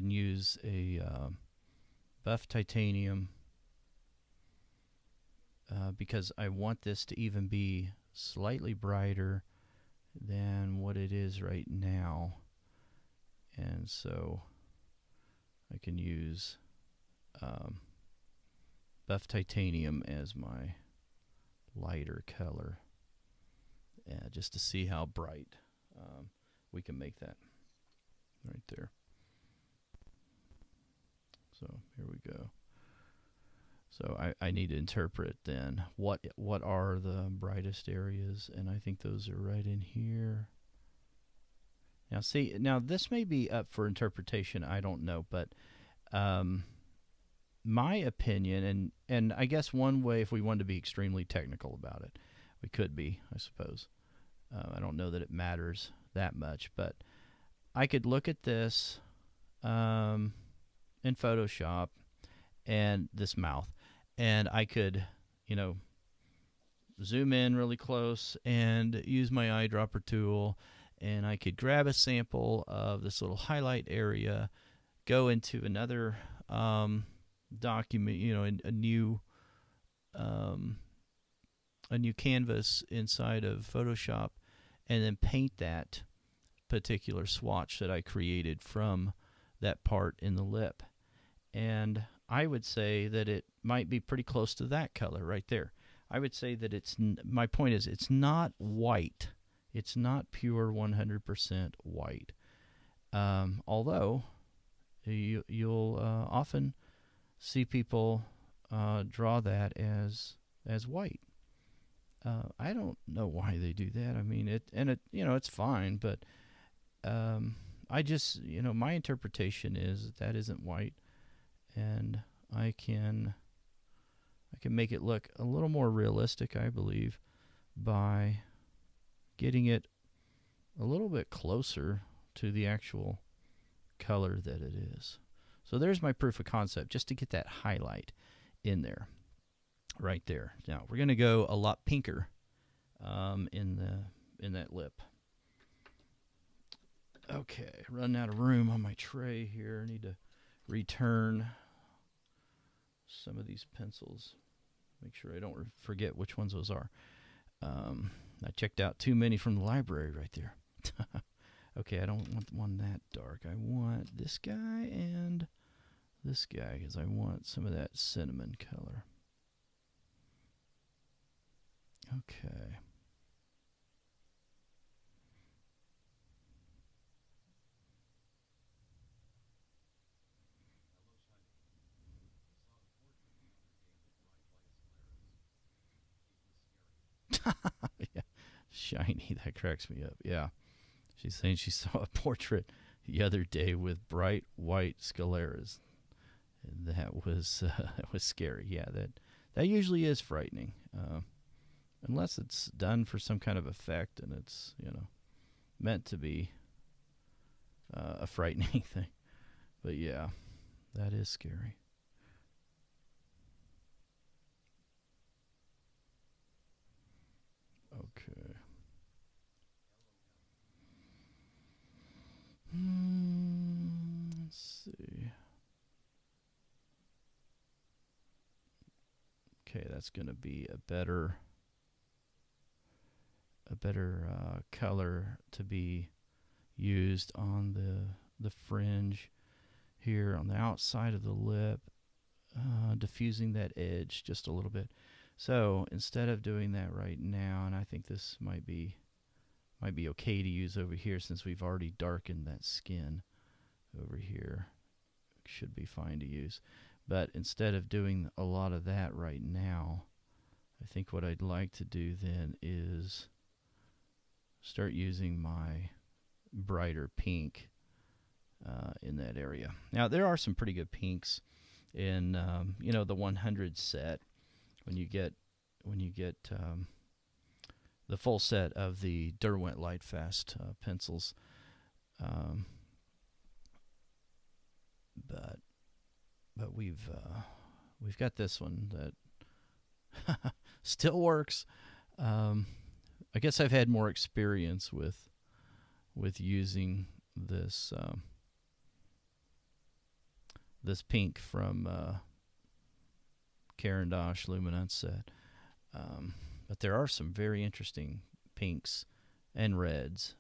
use a buff titanium because I want this to even be slightly brighter than what it is right now. And so I can use buff titanium as my lighter color, just to see how bright we can make that right there. So here we go. So I need to interpret then what are the brightest areas, and I think those are right in here. Now see, now this may be up for interpretation, I don't know, but my opinion, and I guess one way, if we wanted to be extremely technical about it, we could be, I suppose. I don't know that it matters that much, but I could look at this in Photoshop and this mouth, and I could, zoom in really close and use my eyedropper tool, and I could grab a sample of this little highlight area, go into another document, a new canvas inside of Photoshop, and then paint that particular swatch that I created from that part in the lip. And I would say that it might be pretty close to that color right there. I would say that my point is, it's not white. It's not pure 100% white. Although you'll often see people draw that as white. I don't know why they do that. I mean, it's fine, but I just, my interpretation is that isn't white, and I can make it look a little more realistic, I believe, by getting it a little bit closer to the actual color that it is. So there's my proof of concept, just to get that highlight in there, right there. Now we're going to go a lot pinker in that lip. Okay, running out of room on my tray here. I need to return some of these pencils. Make sure I don't forget which ones those are. I checked out too many from the library right there. Okay, I don't want one that dark. I want this guy and this guy because I want some of that cinnamon color. Okay. Yeah, shiny. That cracks me up. Yeah. She's saying she saw a portrait the other day with bright white scleras. That was that was scary. Yeah, that usually is frightening, unless it's done for some kind of effect and it's meant to be a frightening thing. But yeah, that is scary. Okay. Let's see. Okay, that's going to be a better color to be used on the fringe here on the outside of the lip, diffusing that edge just a little bit. So instead of doing that right now, and I think this might be okay to use over here since we've already darkened that skin over here. Should be fine to use. But instead of doing a lot of that right now, I think what I'd like to do then is start using my brighter pink in that area. Now, there are some pretty good pinks in the 100 set when you get the full set of the Derwent Lightfast pencils. But we've got this one that still works. I guess I've had more experience with using this this pink from Caran d'Ache Luminance set. But there are some very interesting pinks and reds.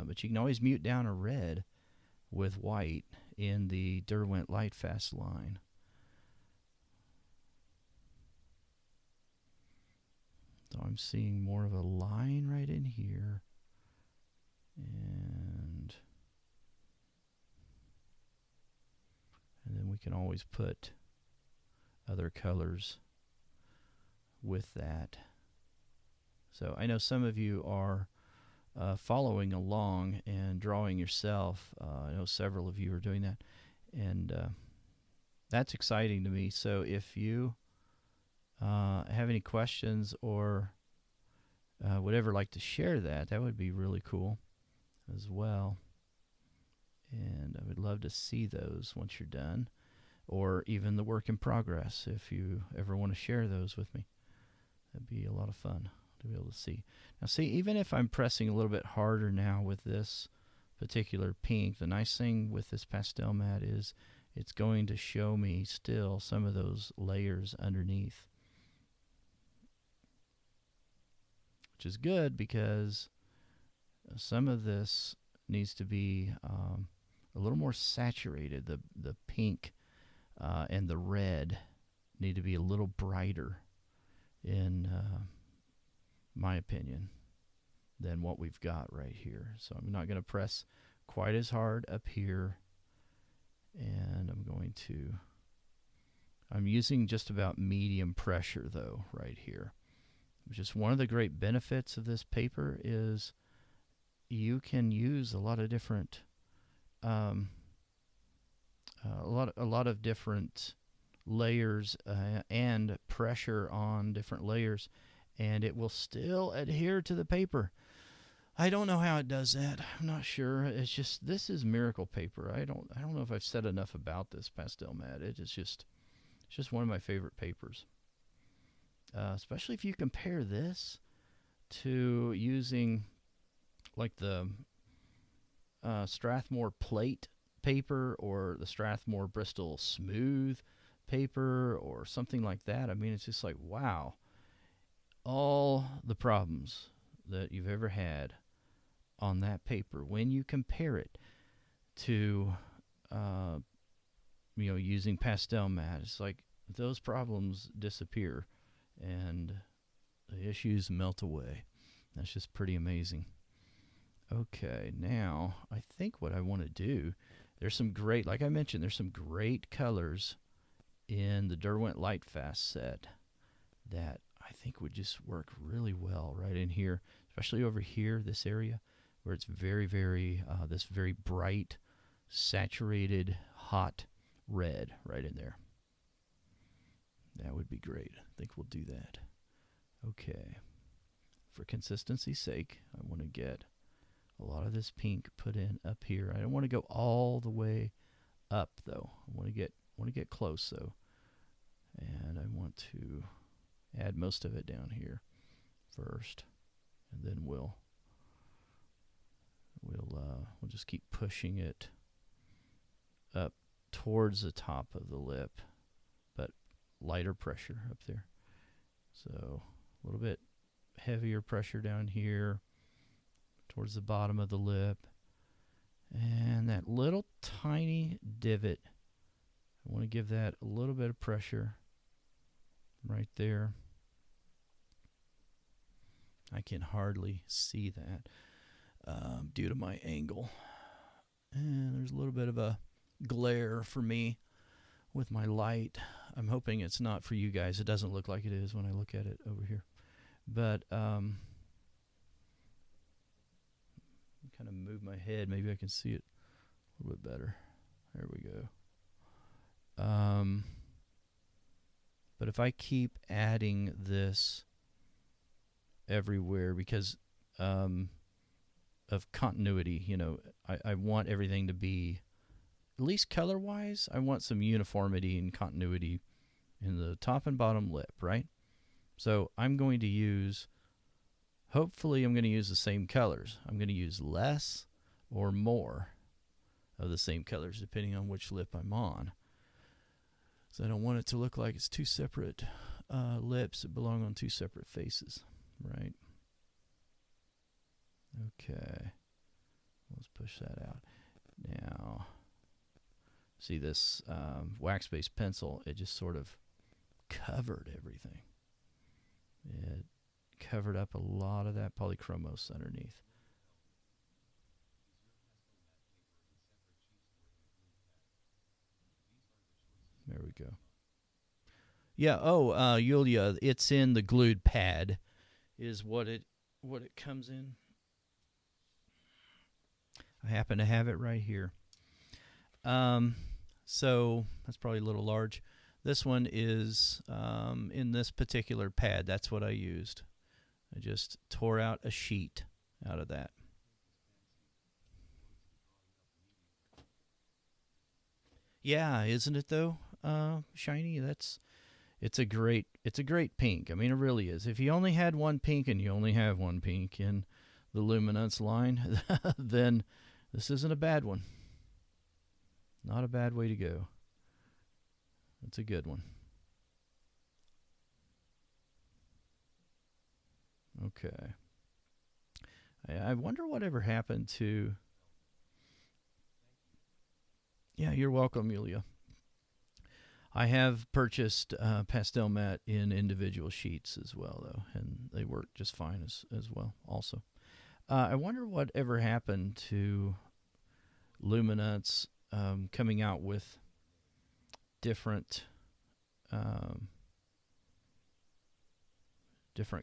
But you can always mute down a red with white in the Derwent Lightfast line. So I'm seeing more of a line right in here. And then we can always put other colors with that. So I know some of you are following along and drawing yourself. I know several of you are doing that. And that's exciting to me. So if you have any questions or would ever like to share that would be really cool as well. And I would love to see those once you're done, or even the work in progress if you ever want to share those with me. That'd be a lot of fun to be able to see. Now see, even if I'm pressing a little bit harder now with this particular pink, the nice thing with this pastel mat is it's going to show me still some of those layers underneath, which is good because some of this needs to be a little more saturated. The pink and the red need to be a little brighter in my opinion than what we've got right here. So I'm not going to press quite as hard up here, and I'm using just about medium pressure though right here, which is one of the great benefits of this paper is you can use a lot of different a lot of different layers and pressure on different layers, and it will still adhere to the paper. I don't know how it does that. I'm not sure. It's just, this is miracle paper. I don't know if I've said enough about this pastel mat. It's just one of my favorite papers. Especially if you compare this to using like the Strathmore plate paper or the Strathmore Bristol smooth paper or something like that. I mean, it's just like, wow. All the problems that you've ever had on that paper when you compare it to using pastel mat. It's like those problems disappear and the issues melt away. That's just pretty amazing. Okay, now I think what I want to do, there's some great, like I mentioned, there's some great colors in the Derwent Lightfast set that I think would just work really well right in here, especially over here, this area, where it's very, very, this very bright, saturated, hot red right in there. That would be great. I think we'll do that. Okay. For consistency's sake, I want to get a lot of this pink put in up here. I don't want to go all the way up though. I want to get close though. And I want to add most of it down here first, and then we'll just keep pushing it up towards the top of the lip, but lighter pressure up there. So a little bit heavier pressure down here towards the bottom of the lip, and that little tiny divot, I want to give that a little bit of pressure right there. I can hardly see that due to my angle, and there's a little bit of a glare for me with my light. I'm hoping it's not for you guys. It doesn't look like it is when I look at it over here, but kind of move my head, maybe I can see it a little bit better. There we go. But if I keep adding this everywhere because of continuity, I want everything to be, at least color-wise, I want some uniformity and continuity in the top and bottom lip, right? So I'm going to use, hopefully I'm going to use the same colors. I'm going to use less or more of the same colors depending on which lip I'm on. So I don't want it to look like it's two separate lips that belong on two separate faces, right? Okay, let's push that out. Now, see this wax-based pencil, it just sort of covered everything. It covered up a lot of that polychromos underneath. There we go. Yeah, Yulia, it's in the glued pad is what it comes in. I happen to have it right here. So that's probably a little large. This one is in this particular pad. That's what I used. I just tore out a sheet out of that. Yeah, isn't it though? Shiny. It's a great pink. I mean, it really is. If you only had one pink and you only have one pink in the Luminance line, then this isn't a bad one. Not a bad way to go. It's a good one. Okay. I wonder whatever happened to... Yeah, you're welcome, Yulia. I have purchased pastel mat in individual sheets as well, though, and they work just fine as well also. I wonder whatever happened to Luminance coming out with different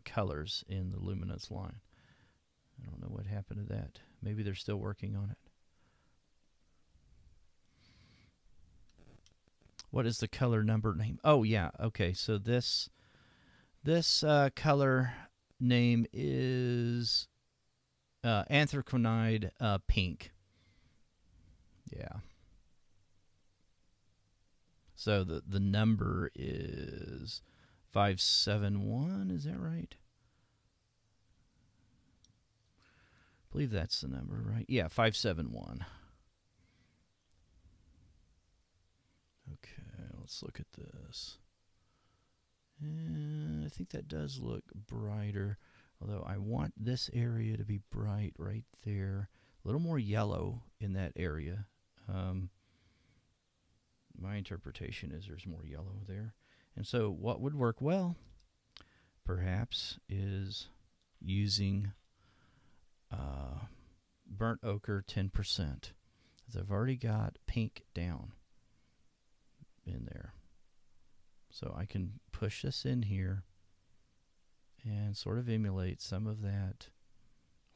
colors in the Luminance line. I don't know what happened to that. Maybe they're still working on it. What is the color number name? Oh, yeah. Okay, so this color name is Anthraquinide Pink. Yeah. So the number is 571. Is that right? I believe that's the number, right? Yeah, 571. Okay, let's look at this. And I think that does look brighter, although I want this area to be bright white right there, a little more yellow in that area. My interpretation is there's more yellow there. And so what would work well, perhaps, is using burnt ochre 10%. As I've already got pink down in there. So I can push this in here and sort of emulate some of that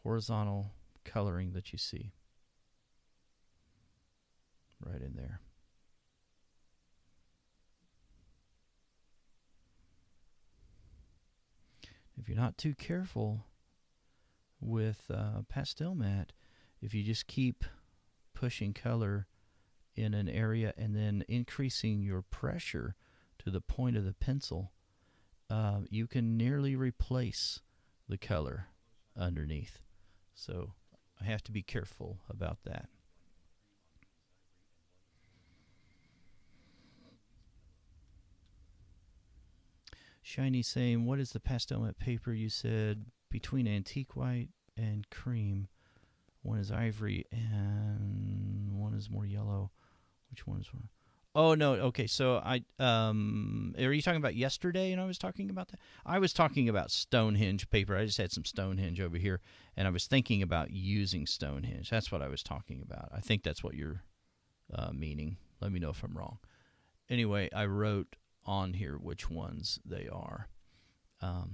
horizontal coloring that you see right in there. If you're not too careful with pastel mat, if you just keep pushing color in an area and then increasing your pressure to the point of the pencil, you can nearly replace the color underneath. So I have to be careful about that. Shiny saying, what is the pastel matte paper you said between antique white and cream? One is ivory and one is more yellow. Which one is one? Oh, no. Okay, so are you talking about yesterday and I was talking about that? I was talking about Stonehenge paper. I just had some Stonehenge over here, and I was thinking about using Stonehenge. That's what I was talking about. I think that's what you're meaning. Let me know if I'm wrong. Anyway, I wrote on here which ones they are.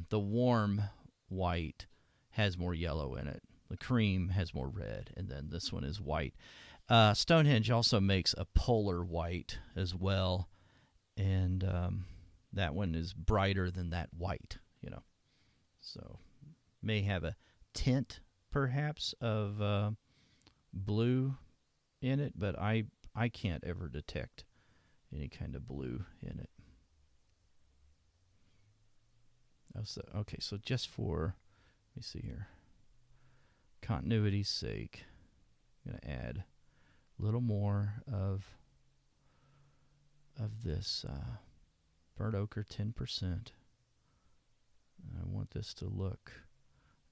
The warm white has more yellow in it. The cream has more red, and then this one is white. Stonehenge also makes a polar white as well, and that one is brighter than that white, So may have a tint, perhaps, of blue in it, but I can't ever detect any kind of blue in it. Okay, so just for, let me see here, continuity's sake, I'm going to add a little more of this burnt ochre 10%. I want this to look,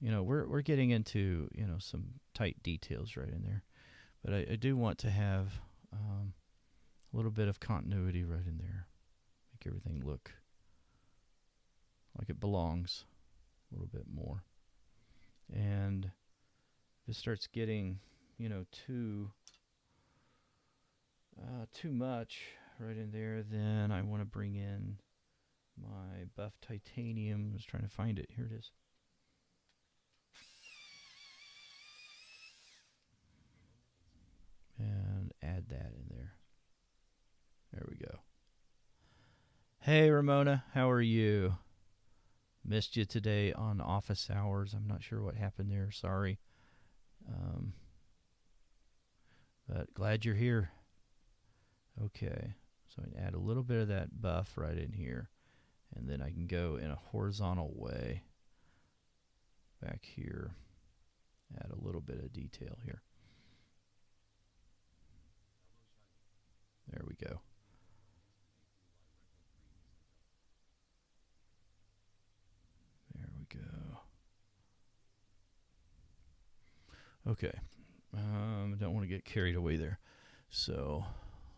we're getting into, some tight details right in there. But I do want to have a little bit of continuity right in there. Make everything look like it belongs a little bit more. And if it starts getting, too much right in there, then I want to bring in my buff titanium. I was trying to find it. Here it is. And add that in there. There we go. Hey, Ramona, how are you? Missed you today on office hours. I'm not sure what happened there. Sorry. But glad you're here. Okay. So I can add a little bit of that buff right in here. And then I can go in a horizontal way back here. Add a little bit of detail here. There we go. There we go. Okay. I don't want to get carried away there. So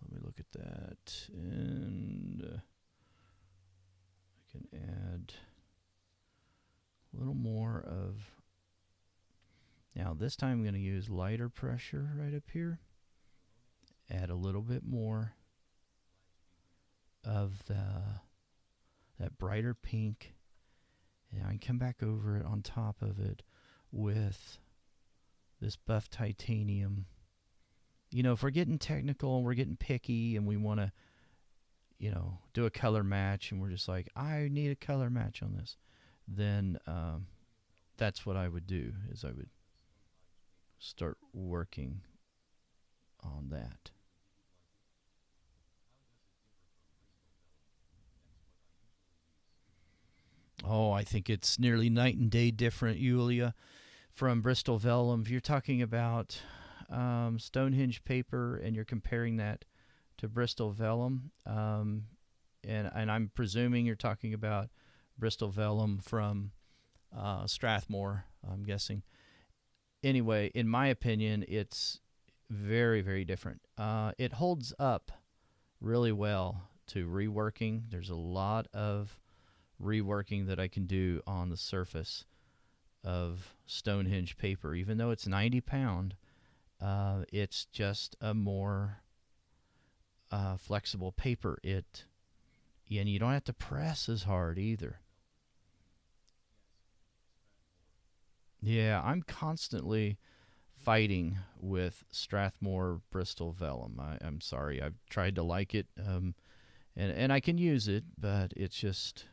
let me look at that. And I can add a little more of... Now this time I'm going to use lighter pressure right up here. Add a little bit more of that brighter pink. And I can come back over it on top of it with this buff titanium. If we're getting technical and we're getting picky and we want to, do a color match and we're just like, I need a color match on this, then that's what I would do, is I would start working on that. Oh, I think it's nearly night and day different, Yulia, from Bristol Vellum. If you're talking about Stonehenge paper and you're comparing that to Bristol Vellum, and I'm presuming you're talking about Bristol Vellum from Strathmore, I'm guessing. anyway, in my opinion, it's very, very different. It holds up really well to reworking. There's a lot of reworking that I can do on the surface of Stonehenge paper. Even though it's 90 pound, it's just a more flexible paper. And you don't have to press as hard either. Yeah, I'm constantly fighting with Strathmore Bristol vellum. I'm sorry. I've tried to like it, and I can use it, but it's just.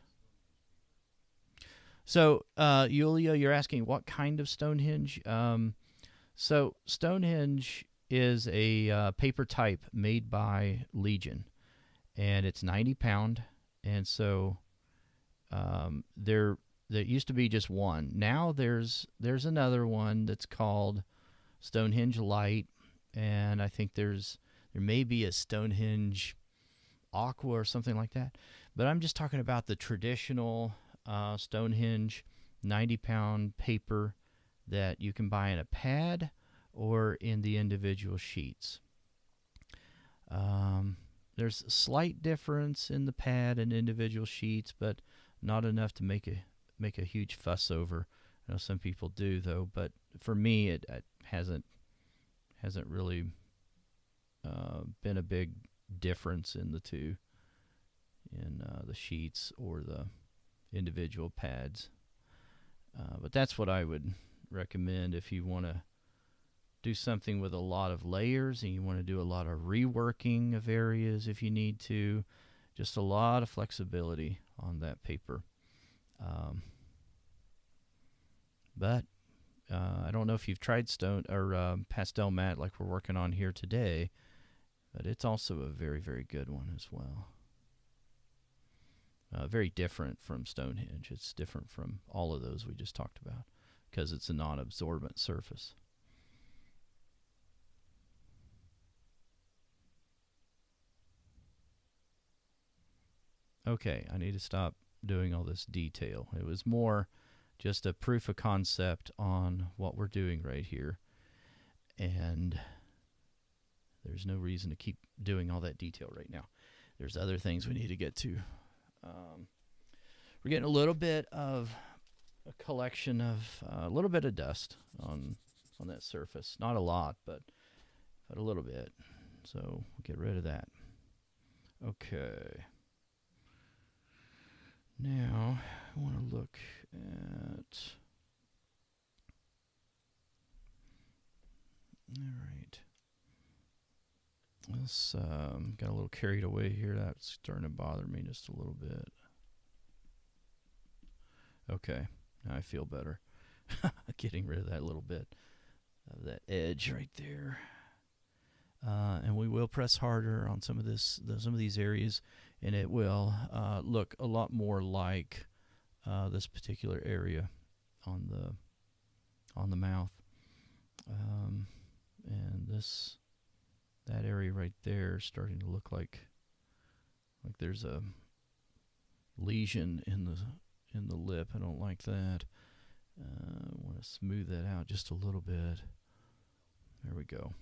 So, Yulia, you're asking what kind of Stonehenge? So Stonehenge is a paper type made by Legion, and it's 90 pound, and so there used to be just one. Now there's another one that's called Stonehenge Light, and I think there may be a Stonehenge Aqua or something like that. But I'm just talking about the traditional Stonehenge 90-pound paper that you can buy in a pad or in the individual sheets. There's a slight difference in the pad and individual sheets, but not enough to make a huge fuss over. I know some people do though, but for me, it hasn't really been a big difference in the two, in the sheets or the individual pads. But that's what I would recommend if you want to do something with a lot of layers and you want to do a lot of reworking of areas if you need to. Just a lot of flexibility on that paper. But I don't know if you've tried stone or pastel matte like we're working on here today, but it's also a very, very good one as well. Very different from Stonehenge. It's different from all of those we just talked about because it's a non-absorbent surface. Okay, I need to stop doing all this detail. It was more just a proof of concept on what we're doing right here. And there's no reason to keep doing all that detail right now. There's other things we need to get to. We're getting a little bit of a collection of a little bit of dust on that surface. Not a lot, but a little bit. So we'll get rid of that. Okay. Now I want to look at. All right. Let's got a little carried away here. That's starting to bother me just a little bit. Okay, now I feel better. Getting rid of that little bit of that edge right there. And we will press harder on some of these areas, and it will look a lot more like this particular area on the mouth, and that area right there is starting to look like there's a lesion in the lip. I don't like that. I want to smooth that out just a little bit. There we go.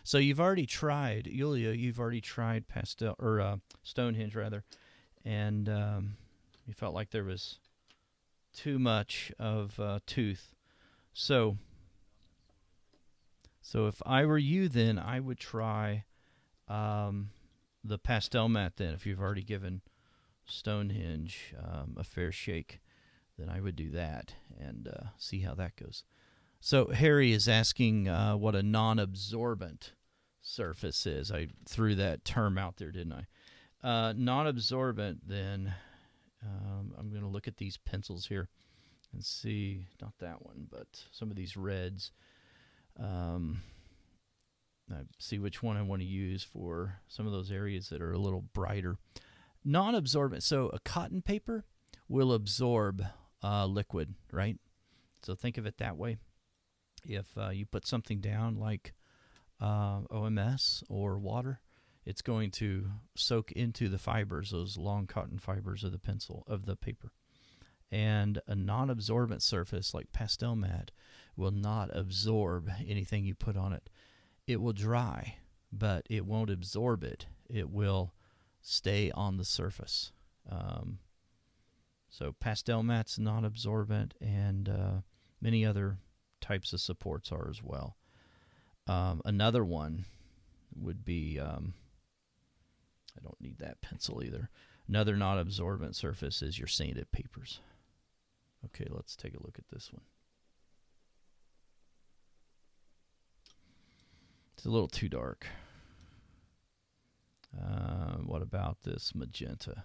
So you've already tried, Yulia, you've already tried pastel, or Stonehenge rather, and you felt like there was too much of tooth. So if I were you, then I would try the pastel matte then. If you've already given Stonehenge a fair shake, then I would do that and see how that goes. So Harry is asking what a non-absorbent surface is. I threw that term out there, didn't I? Non-absorbent, then I'm going to look at these pencils here and see, not that one, but some of these reds. I see which one I want to use for some of those areas that are a little brighter. Non-absorbent, so a cotton paper will absorb liquid, right? So think of it that way. If you put something down like OMS or water, it's going to soak into the fibers, those long cotton fibers of the pencil, of the paper. And a non-absorbent surface like pastel mat will not absorb anything you put on it. It will dry, but it won't absorb it. It will stay on the surface. So pastel mat's non-absorbent, and many other types of supports are as well. Another one would be, I don't need that pencil either. Another non-absorbent surface is your sanded papers. Okay, let's take a look at this one. It's a little too dark. What about this magenta?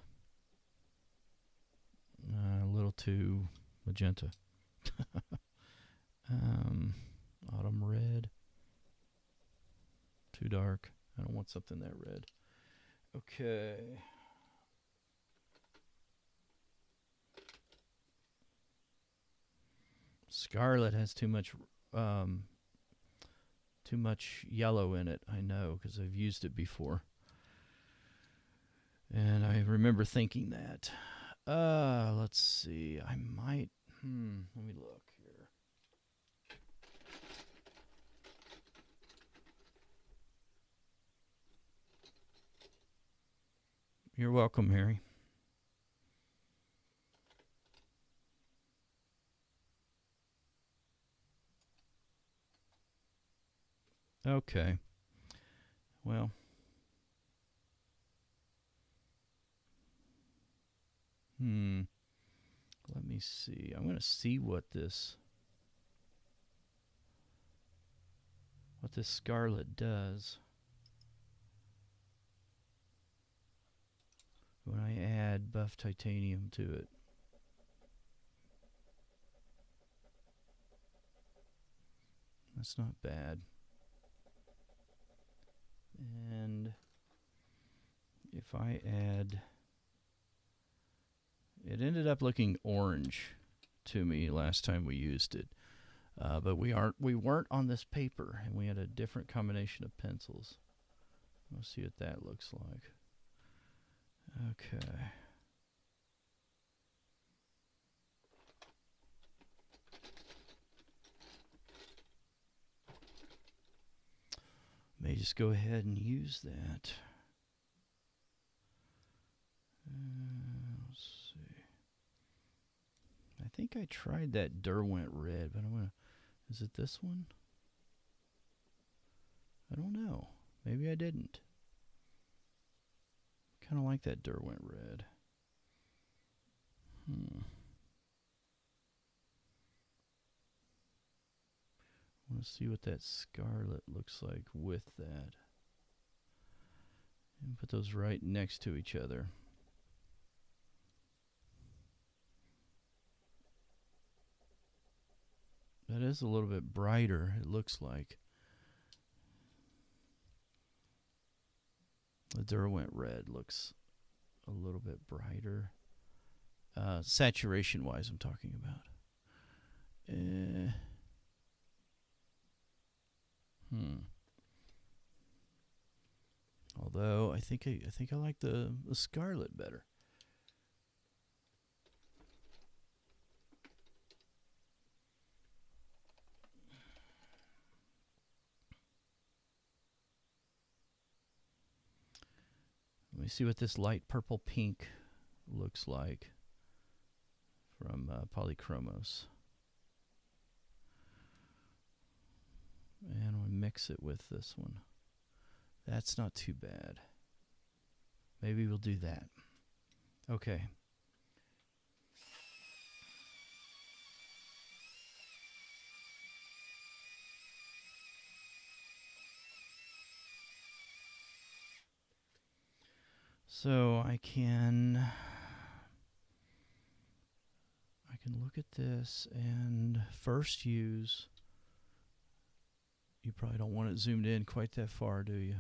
A little too magenta. Autumn red. Too dark. I don't want something that red. Okay. Scarlet has too much yellow in it. I know, because I've used it before. And I remember thinking that. Let's see. I might. Let me look here. You're welcome, Harry. Okay. Well. Let me see. I'm going to see what this scarlet does when I add buff titanium to it. That's not bad. And if I add, it ended up looking orange to me last time we used it, but we weren't on this paper, and we had a different combination of pencils. Let's see what that looks like. Okay. May just go ahead and use that. Let's see. I think I tried that Derwent red, but I'm gonna. Is it this one? I don't know. Maybe I didn't. Kind of like that Derwent red. I want to see what that scarlet looks like with that. And put those right next to each other. That is a little bit brighter, it looks like. The Derwent red looks a little bit brighter. Saturation-wise, I'm talking about. Although I think I like the scarlet better. Let me see what this light purple pink looks like from Polychromos. And we'll mix it with this one. That's not too bad. Maybe we'll do that. Okay. So I can look at this and first use, you probably don't want it zoomed in quite that far, do you?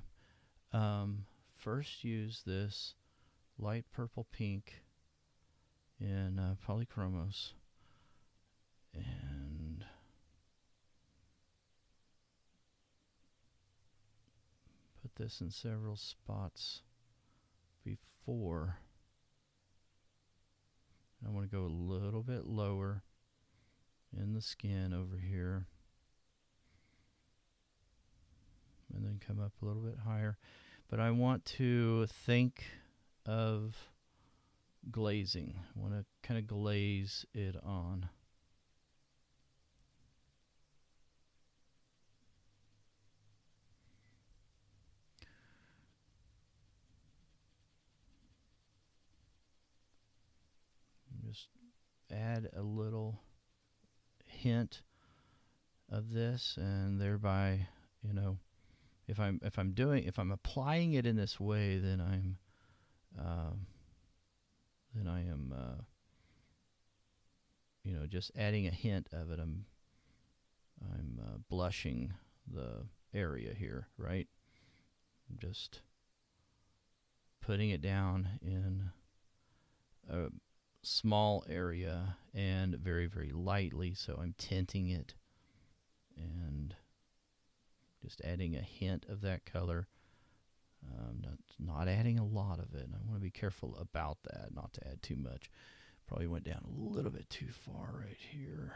First use this light purple pink in Polychromos this in several spots before. I want to go a little bit lower in the skin over here. And then come up a little bit higher. But I want to think of glazing. I want to kind of glaze it on. Just add a little hint of this, and thereby, you know, if I'm applying it in this way, then I am you know, just adding a hint of it. I'm blushing the area here, right? I'm just putting it down in a small area and very, very lightly, so I'm tinting it and just adding a hint of that color. Not adding a lot of it, and I want to be careful about that, not to add too much. Probably went down a little bit too far right here.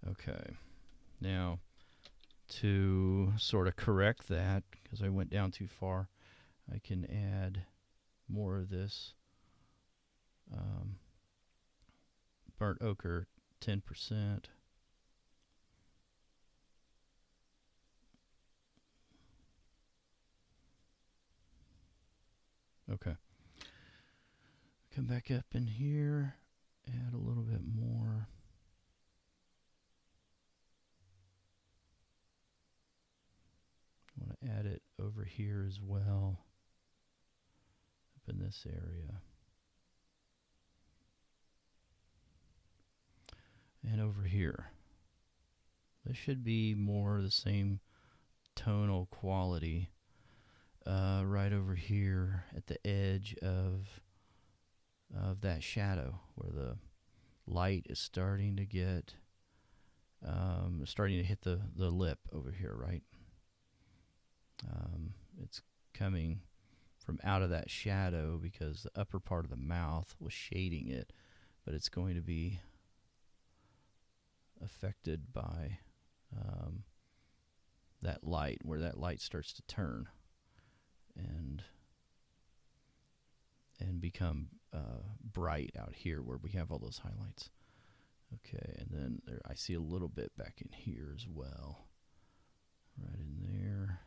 Okay, now to sort of correct that, because I went down too far, I can add more of this burnt ochre, 10%. Okay. Come back up in here, add a little bit more. I want to add it over here as well, up in this area. And over here. This should be more the same tonal quality. Right over here at the edge of that shadow, where the light is starting to get starting to hit the lip over here, right? It's coming from out of that shadow because the upper part of the mouth was shading it, but it's going to be affected by that light, where that light starts to turn and become bright out here where we have all those highlights. Okay, and then there, I see a little bit back in here as well, right in there.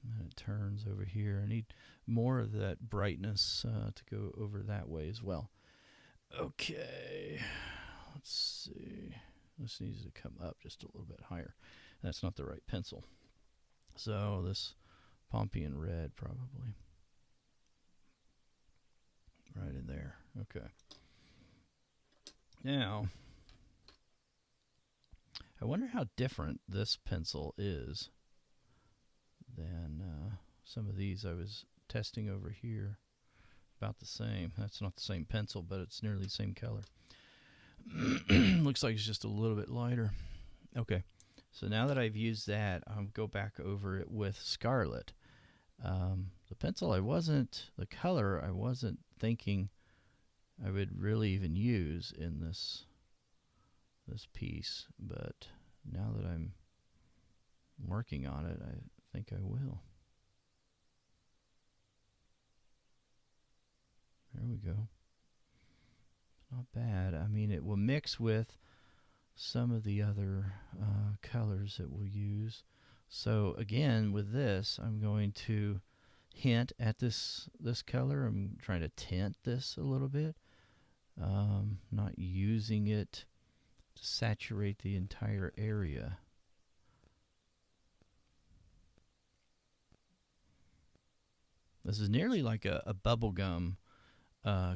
And it turns over here. I need more of that brightness to go over that way as well. Okay, let's see. This needs to come up just a little bit higher. That's not the right pencil. So this Pompeian red probably. Right in there. Okay. Now, I wonder how different this pencil is than some of these I was testing over here. About the same. That's not the same pencil, but it's nearly the same color. Looks like it's just a little bit lighter. Okay. So now that I've used that, I'll go back over it with Scarlet. The pencil the color I wasn't thinking I would really even use in this piece, but now that I'm working on it, I think I will. There we go. It's not bad. I mean, it will mix with some of the other colors that we'll use. So again, with this, I'm going to hint at this color. I'm trying to tint this a little bit. Not using it to saturate the entire area. This is nearly like a bubblegum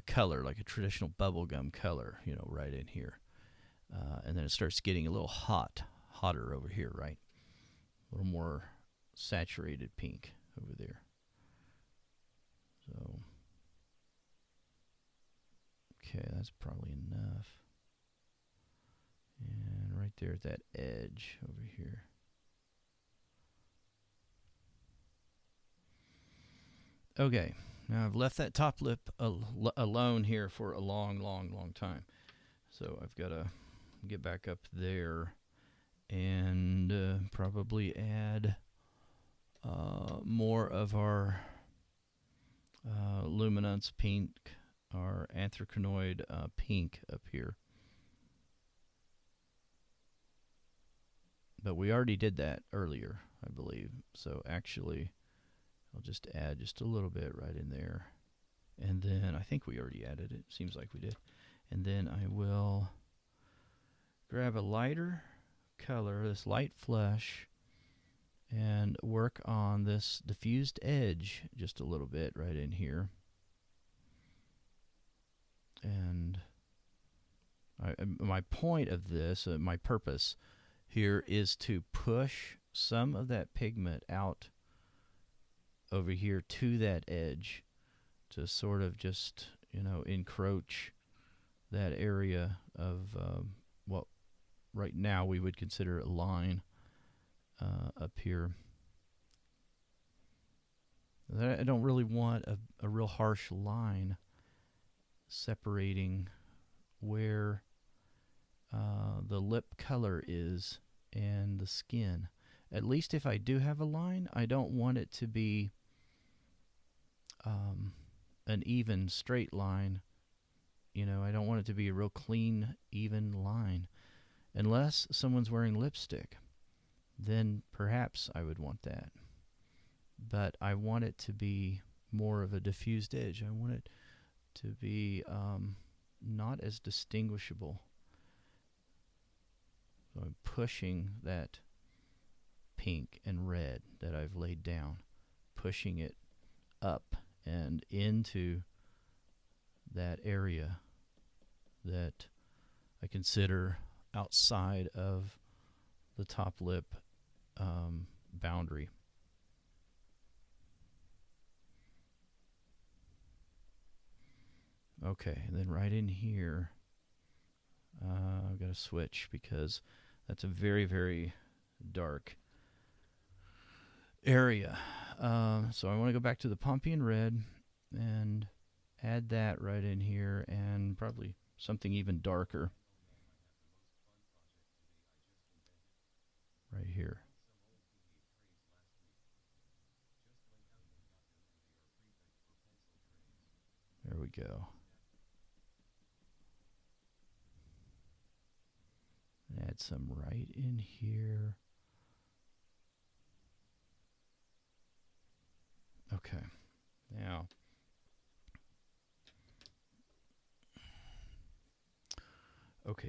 color, like a traditional bubblegum color, you know, right in here. And then it starts getting a little hotter over here, right? A little more saturated pink over there. So, okay, that's probably enough. there at that edge over here. Okay, now I've left that top lip alone here for a long time. So I've got to get back up there and probably add more of our luminance pink, our anthracenoid pink up here. But we already did that earlier, I believe. So actually, I'll just add just a little bit right in there. And then I think we already added it. Seems like we did. And then I will grab a lighter color, this light flesh, and work on this diffused edge just a little bit right in here. And my point of this, my purpose here, is to push some of that pigment out over here to that edge to sort of just, encroach that area of what right now we would consider a line up here. I don't really want a real harsh line separating where the lip color is and the skin. At least if I do have a line, I don't want it to be an even straight line. I don't want it to be a real clean, even line. Unless someone's wearing lipstick, then perhaps I would want that. But I want it to be more of a diffused edge. I want it to be not as distinguishable. So I'm pushing that pink and red that I've laid down, pushing it up and into that area that I consider outside of the top lip boundary. Okay, and then right in here, I've got to switch because that's a very, very dark area. So I want to go back to the Pompeian red and add that right in here, and probably something even darker right here. There we go. Add some right in here. Okay. Now,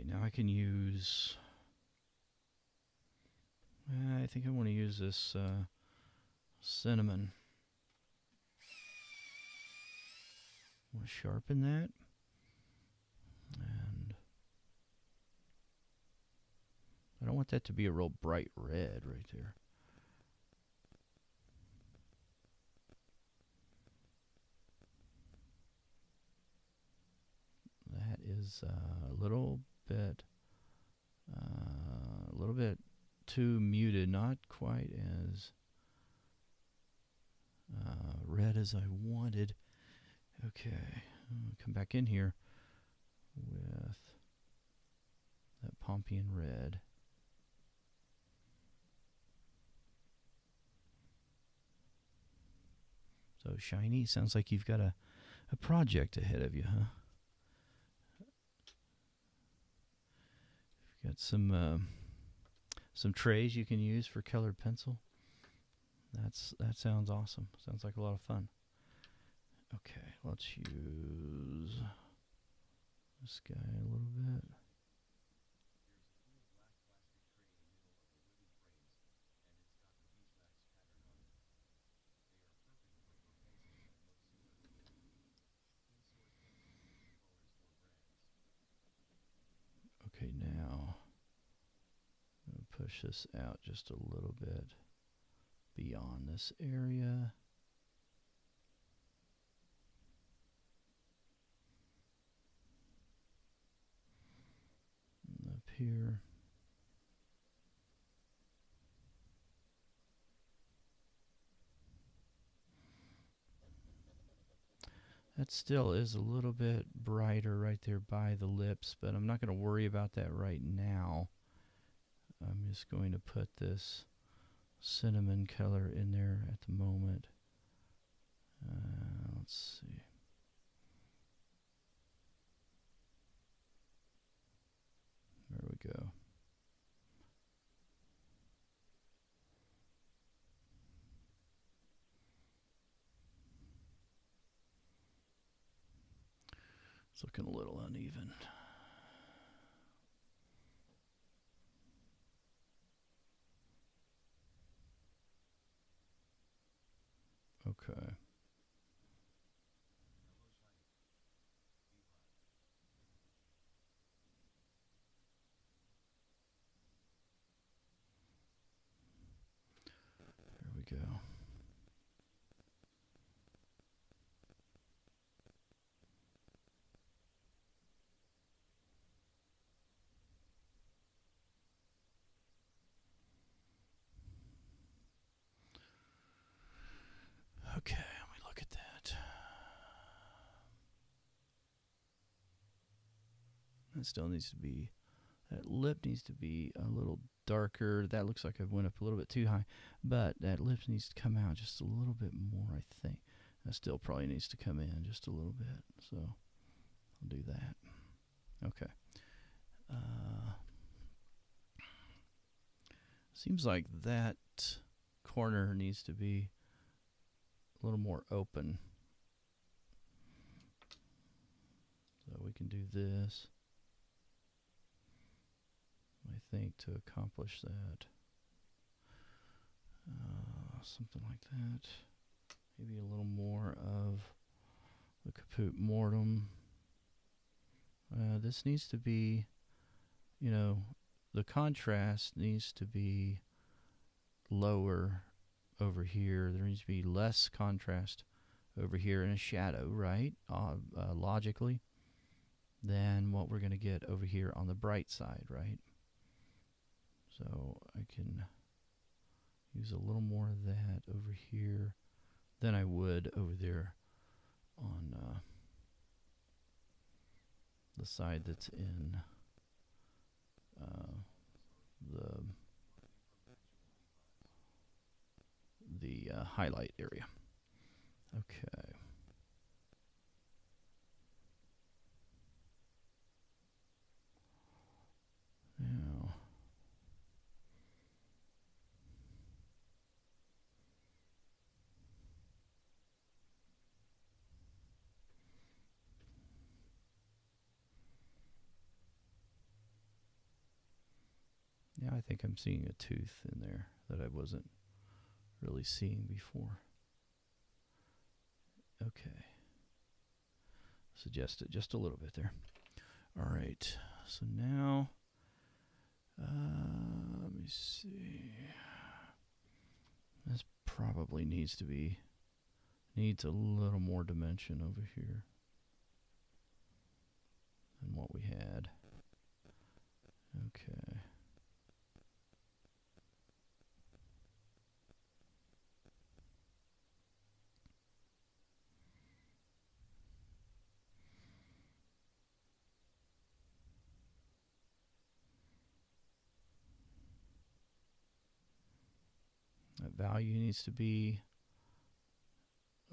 now I can use, I think I want to use this cinnamon. I want to sharpen that. And I don't want that to be a real bright red right there. That is a little bit too muted, not quite as red as I wanted. Okay, come back in here with that Pompeian red. So shiny, sounds like you've got a project ahead of you, huh? You've got some trays you can use for colored pencil. That sounds awesome. Sounds like a lot of fun. Okay, let's use this guy a little bit. Okay, now I'm going to push this out just a little bit beyond this area. And up here. That still is a little bit brighter right there by the lips, but I'm not going to worry about that right now. I'm just going to put this cinnamon color in there at the moment. Let's see. There we go. It's looking a little uneven. Okay. There we go. Okay, let me look at that. That still needs to be, that lip needs to be a little darker. That looks like I went up a little bit too high, but that lip needs to come out just a little bit more, I think. That still probably needs to come in just a little bit, so I'll do that. Okay. Seems like that corner needs to be a little more open. So we can do this, I think, to accomplish that. Something like that. Maybe a little more of the Caput Mortem. This needs to be, the contrast needs to be lower over here. There needs to be less contrast over here in a shadow, right? Logically, than what we're going to get over here on the bright side, right? So I can use a little more of that over here than I would over there on the side that's in the highlight area. Okay. Now, yeah, I think I'm seeing a tooth in there that I wasn't really seeing before. Okay. Suggest it just a little bit there. All right. So now, let me see. This probably needs a little more dimension over here than what we had. Okay. That value needs to be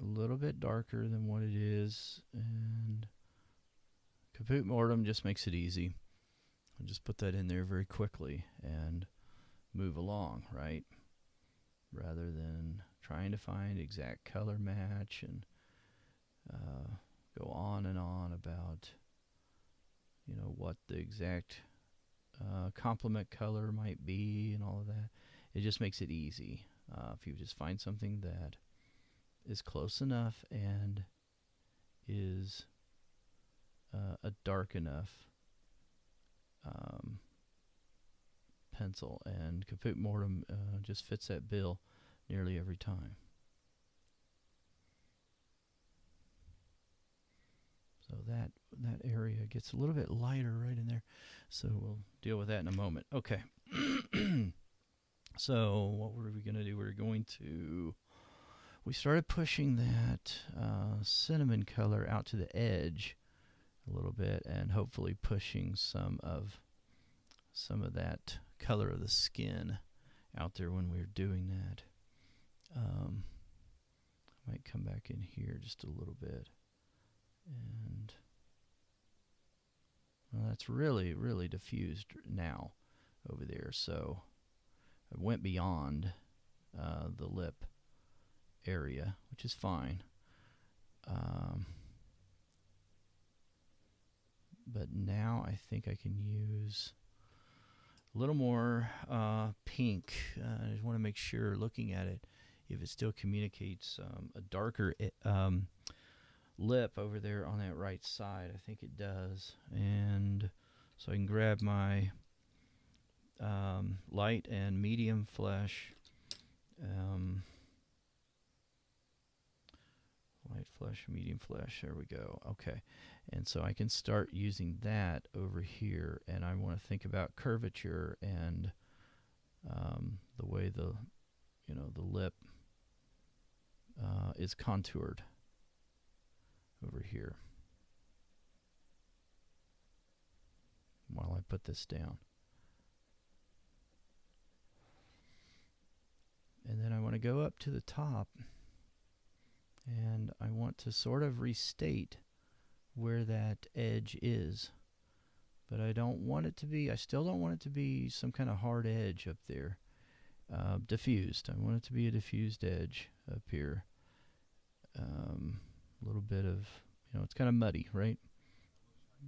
a little bit darker than what it is, and Caput Mortem just makes it easy. I'll just put that in there very quickly and move along, right? Rather than trying to find exact color match and go on and on about, what the exact complement color might be and all of that. It just makes it easy. If you just find something that is close enough and is a dark enough pencil, and Caput Mortem just fits that bill nearly every time. So that area gets a little bit lighter right in there. So we'll deal with that in a moment. Okay. So what were we going to do? We're going to we started pushing that cinnamon color out to the edge a little bit, and hopefully pushing some of that color of the skin out there when we were doing that. I might come back in here just a little bit, and well, that's really, really diffused now over there. So I went beyond the lip area, which is fine. But now I think I can use a little more pink. I just want to make sure, looking at it, if it still communicates a darker lip over there on that right side. I think it does. And so I can grab my light and medium flesh. Light flesh, medium flesh. There we go. Okay. And so I can start using that over here. And I want to think about curvature and the way the lip is contoured over here while I put this down. And then I want to go up to the top, and I want to sort of restate where that edge is. But I don't want it to be, I still don't want it to be some kind of hard edge up there. Diffused. I want it to be a diffused edge up here. A little bit of, it's kind of muddy, right?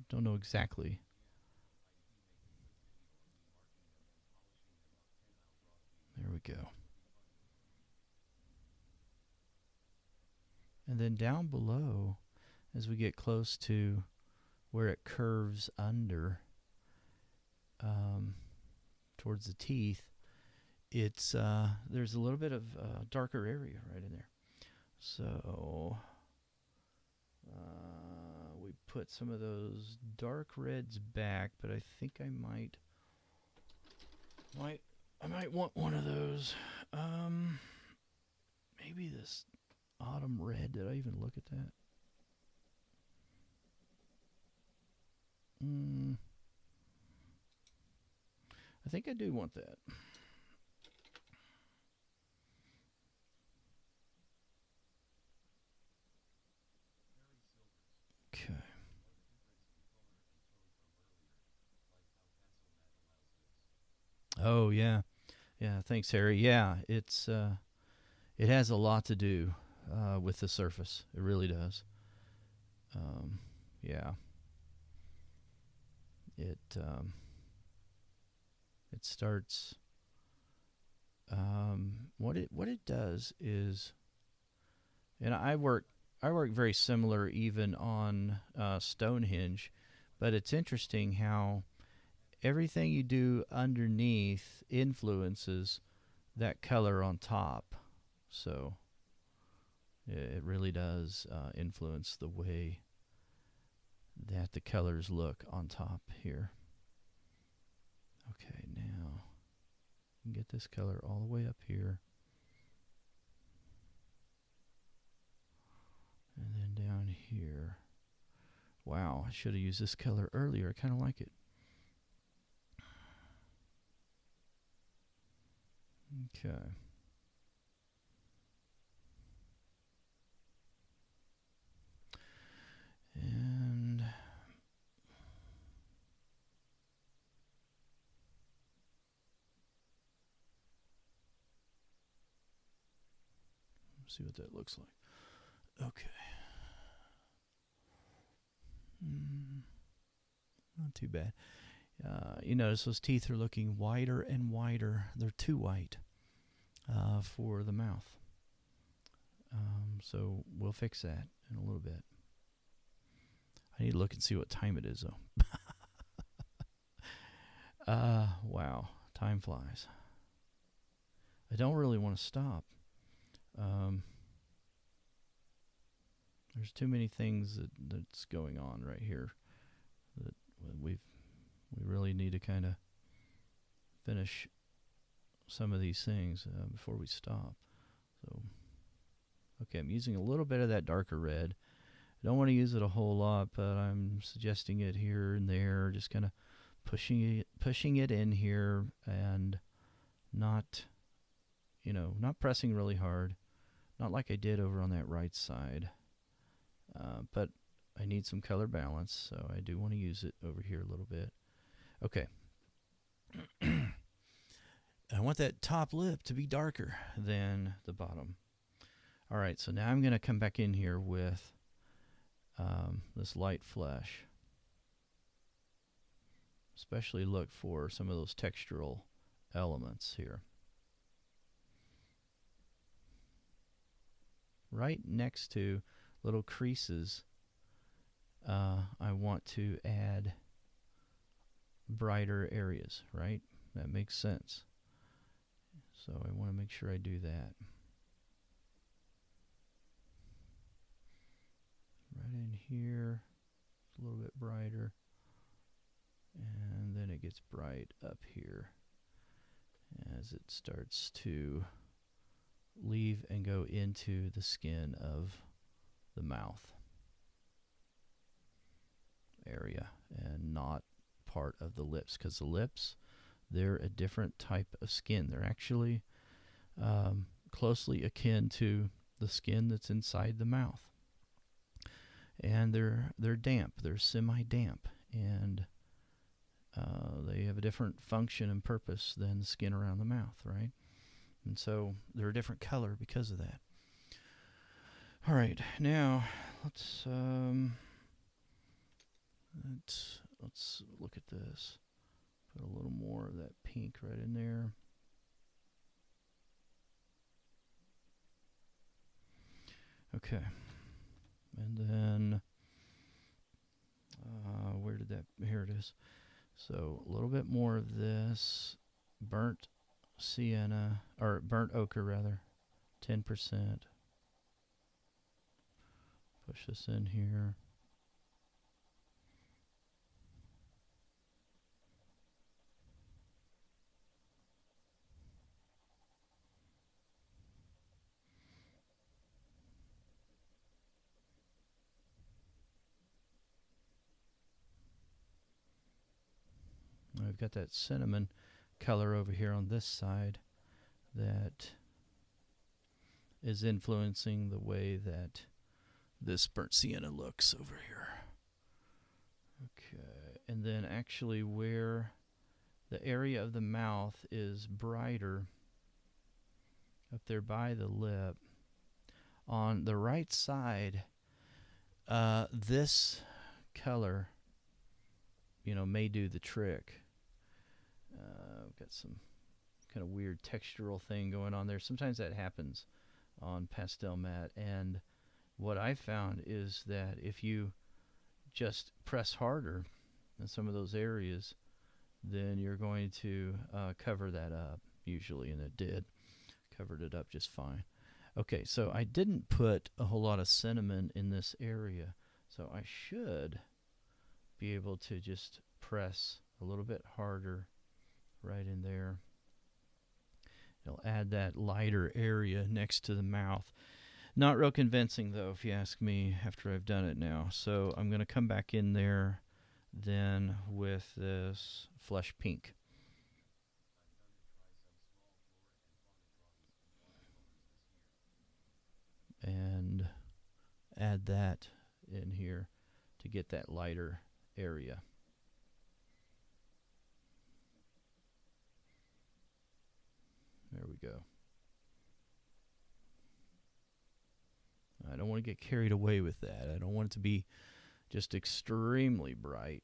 Don't know exactly. There we go. And then down below, as we get close to where it curves under towards the teeth, it's there's a little bit of darker area right in there. So we put some of those dark reds back, but I think I might want one of those. Maybe this autumn red. Did I even look at that? I think I do want that. Okay. Oh yeah, yeah. Thanks, Harry. Yeah, it has a lot to do with the surface. It really does. Yeah. It starts. What it does is, and I work very similar even on Stonehenge, but it's interesting how everything you do underneath influences that color on top. So it really does influence the way that the colors look on top here. Okay, now you can get this color all the way up here. And then down here. Wow, I should have used this color earlier. I kind of like it. Okay. And let's see what that looks like. Okay. Not too bad. You notice those teeth are looking wider and wider. They're too white for the mouth. So we'll fix that in a little bit. I need to look and see what time it is, though. Wow, time flies. I don't really want to stop. There's too many things that's going on right here that we really need to kind of finish some of these things before we stop. So Okay, I'm using a little bit of that darker red. I don't want to use it a whole lot, but I'm suggesting it here and there, just kind of pushing it in here and not, not pressing really hard. Not like I did over on that right side. But I need some color balance, so I do want to use it over here a little bit. Okay. I want that top lip to be darker than the bottom. All right, so now I'm going to come back in here with this light flesh. Especially look for some of those textural elements here. Right next to little creases, I want to add brighter areas, right? That makes sense. So I want to make sure I do that. Right in here, it's a little bit brighter. And then it gets bright up here as it starts to leave and go into the skin of the mouth area and not part of the lips, because the lips, they're a different type of skin. They're actually closely akin to the skin that's inside the mouth, and they're damp. They're semi-damp, and they have a different function and purpose than the skin around the mouth, right? And so they're a different color because of that. All right, now let's look at this. Put a little more of that pink right in there. Okay, and then where did that? Here it is. So a little bit more of this burnt sienna, or burnt ochre rather, 10%. Push this in here. I've got that cinnamon color over here on this side that is influencing the way that this burnt sienna looks over here. Okay, and then actually where the area of the mouth is brighter, up there by the lip, on the right side, this color, may do the trick. I've got some kind of weird textural thing going on there. Sometimes that happens on pastel matte, and what I found is that if you just press harder in some of those areas, then you're going to cover that up usually, and it did. Covered it up just fine. Okay, so I didn't put a whole lot of cinnamon in this area, so I should be able to just press a little bit harder right in there. It'll add that lighter area next to the mouth. Not real convincing, though, if you ask me, after I've done it now. So I'm going to come back in there then with this flesh pink. And add that in here to get that lighter area. There we go. I don't want to get carried away with that. I don't want it to be just extremely bright,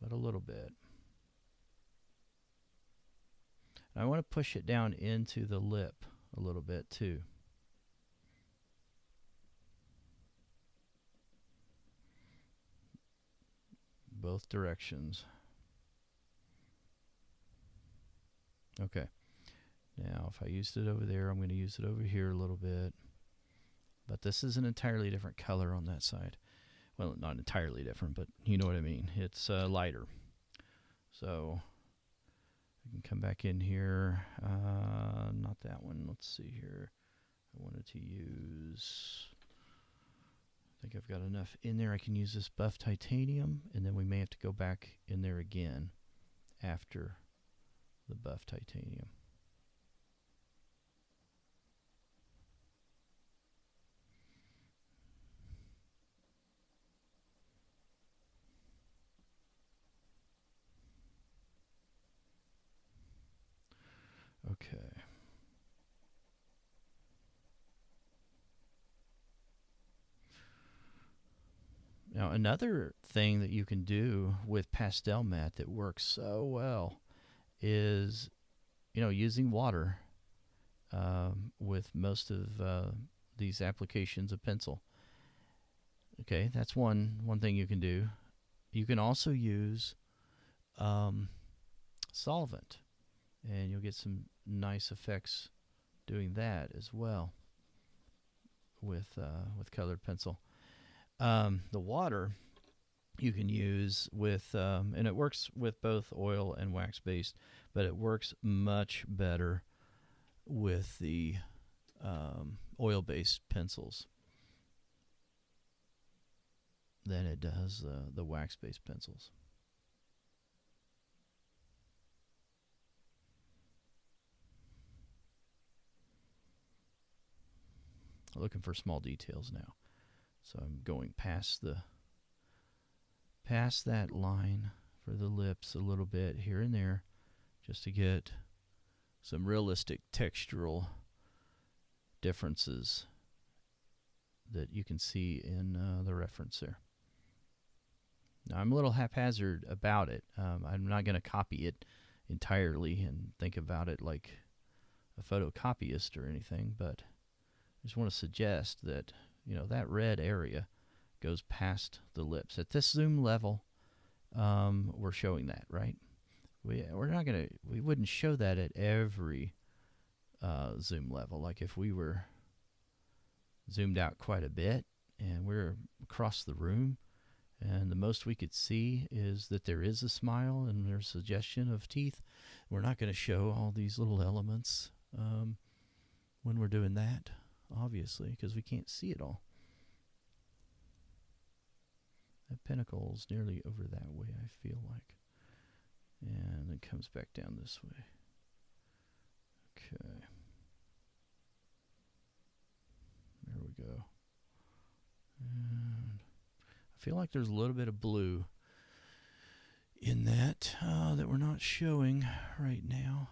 but a little bit. I want to push it down into the lip a little bit too. Both directions. Okay. Now, if I used it over there, I'm going to use it over here a little bit. But this is an entirely different color on that side. Well, not entirely different, but you know what I mean. It's lighter. So I can come back in here. Not that one. Let's see here. I wanted to use... I think I've got enough in there. I can use this buff titanium, and then we may have to go back in there again after the buff titanium. Okay. Now, another thing that you can do with pastel matte that works so well is, using water with most of these applications of pencil. Okay, that's one thing you can do. You can also use solvent, and you'll get some nice effects doing that as well with colored pencil. The water you can use with, and it works with both oil and wax-based, but it works much better with the oil-based pencils than it does the wax-based pencils. Looking for small details now. So I'm going past that line for the lips a little bit here and there, just to get some realistic textural differences that you can see in the reference there. Now, I'm a little haphazard about it. I'm not going to copy it entirely and think about it like a photocopyist or anything, but I just want to suggest that that red area goes past the lips. At this zoom level, we're showing that, right? We wouldn't show that at every zoom level. Like if we were zoomed out quite a bit and we're across the room, and the most we could see is that there is a smile and there's a suggestion of teeth, we're not going to show all these little elements when we're doing that, obviously, because we can't see it all. That pinnacle's nearly over that way, I feel like. And it comes back down this way. Okay. There we go. And I feel like there's a little bit of blue in that that we're not showing right now.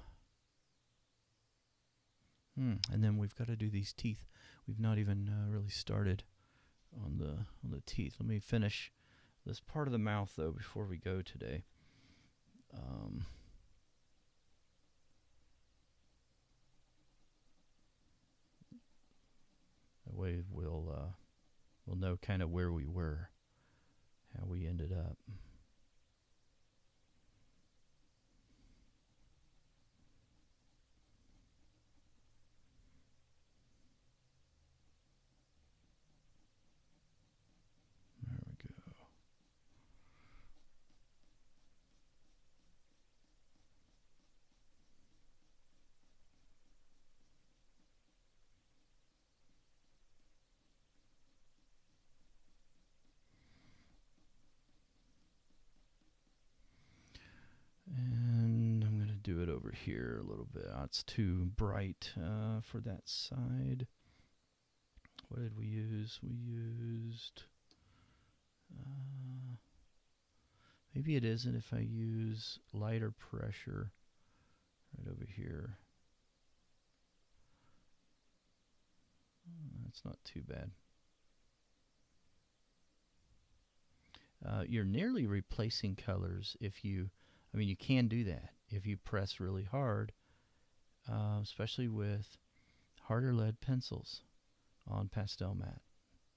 And then we've got to do these teeth. We've not even really started on the teeth. Let me finish this part of the mouth though before we go today. That way we'll know kind of where we were, how we ended up. And I'm going to do it over here a little bit. It's too bright for that side. What did we use? We used... maybe it isn't if I use lighter pressure right over here. That's not too bad. You're nearly replacing colors if you... you can do that if you press really hard, especially with harder lead pencils on pastel matte.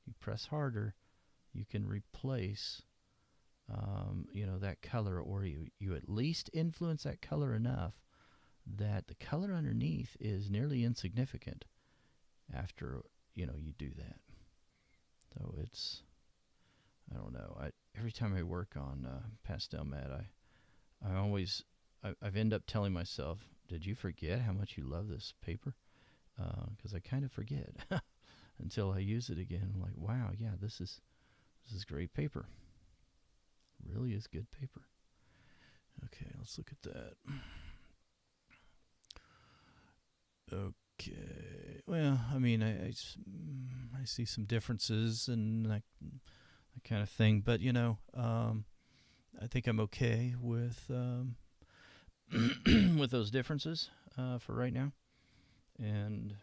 You press harder, you can replace, that color, or you at least influence that color enough that the color underneath is nearly insignificant after, you do that. So it's, I don't know. Every time I work on pastel matte, I always I've ended up telling myself, did you forget how much you love this paper? Because I kind of forget until I use it again. I'm like, wow, yeah, this is great paper. Really is good paper. Okay, let's look at that. Okay. Well, I mean, I see some differences and that kind of thing, but I think I'm okay with with those differences for right now. And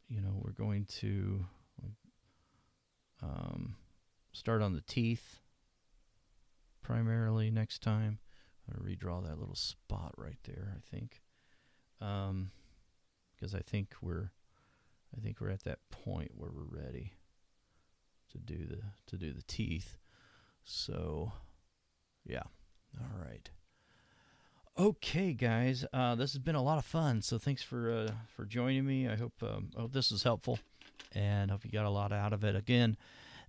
we're going to start on the teeth primarily next time. I'm going to redraw that little spot right there, I think. Because I think we're at that point where we're ready to do the teeth. So, yeah. All right. Okay, guys. This has been a lot of fun. So thanks for joining me. I hope this was helpful, and hope you got a lot out of it. Again,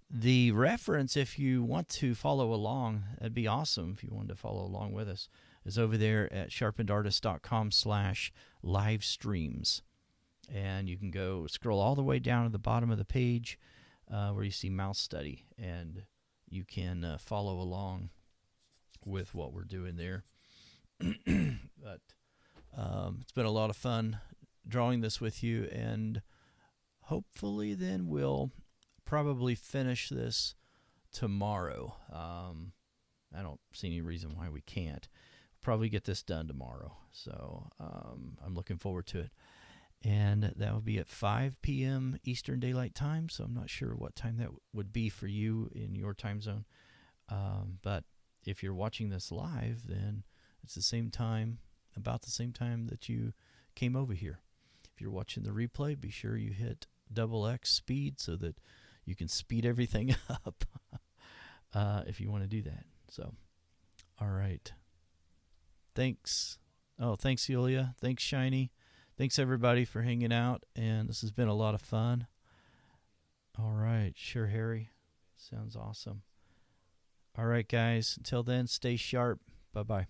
the reference, if you want to follow along, that'd be awesome. If you wanted to follow along with us, is over there at sharpenedartist.com/live streams. And you can go scroll all the way down to the bottom of the page where you see mouse study, and you can follow along with what we're doing there. But it's been a lot of fun drawing this with you, and hopefully then we'll probably finish this tomorrow. I don't see any reason why we can't. Probably get this done tomorrow, so I'm looking forward to it. And that will be at 5 p.m. Eastern Daylight Time, so I'm not sure what time that would be for you in your time zone. But if you're watching this live, then it's the same time, about the same time that you came over here. If you're watching the replay, be sure you hit XX speed so that you can speed everything up if you want to do that. So, all right. Thanks. Oh, thanks, Yulia. Thanks, Shiny. Thanks, everybody, for hanging out. And this has been a lot of fun. All right. Sure, Harry. Sounds awesome. All right, guys. Until then, stay sharp. Bye-bye.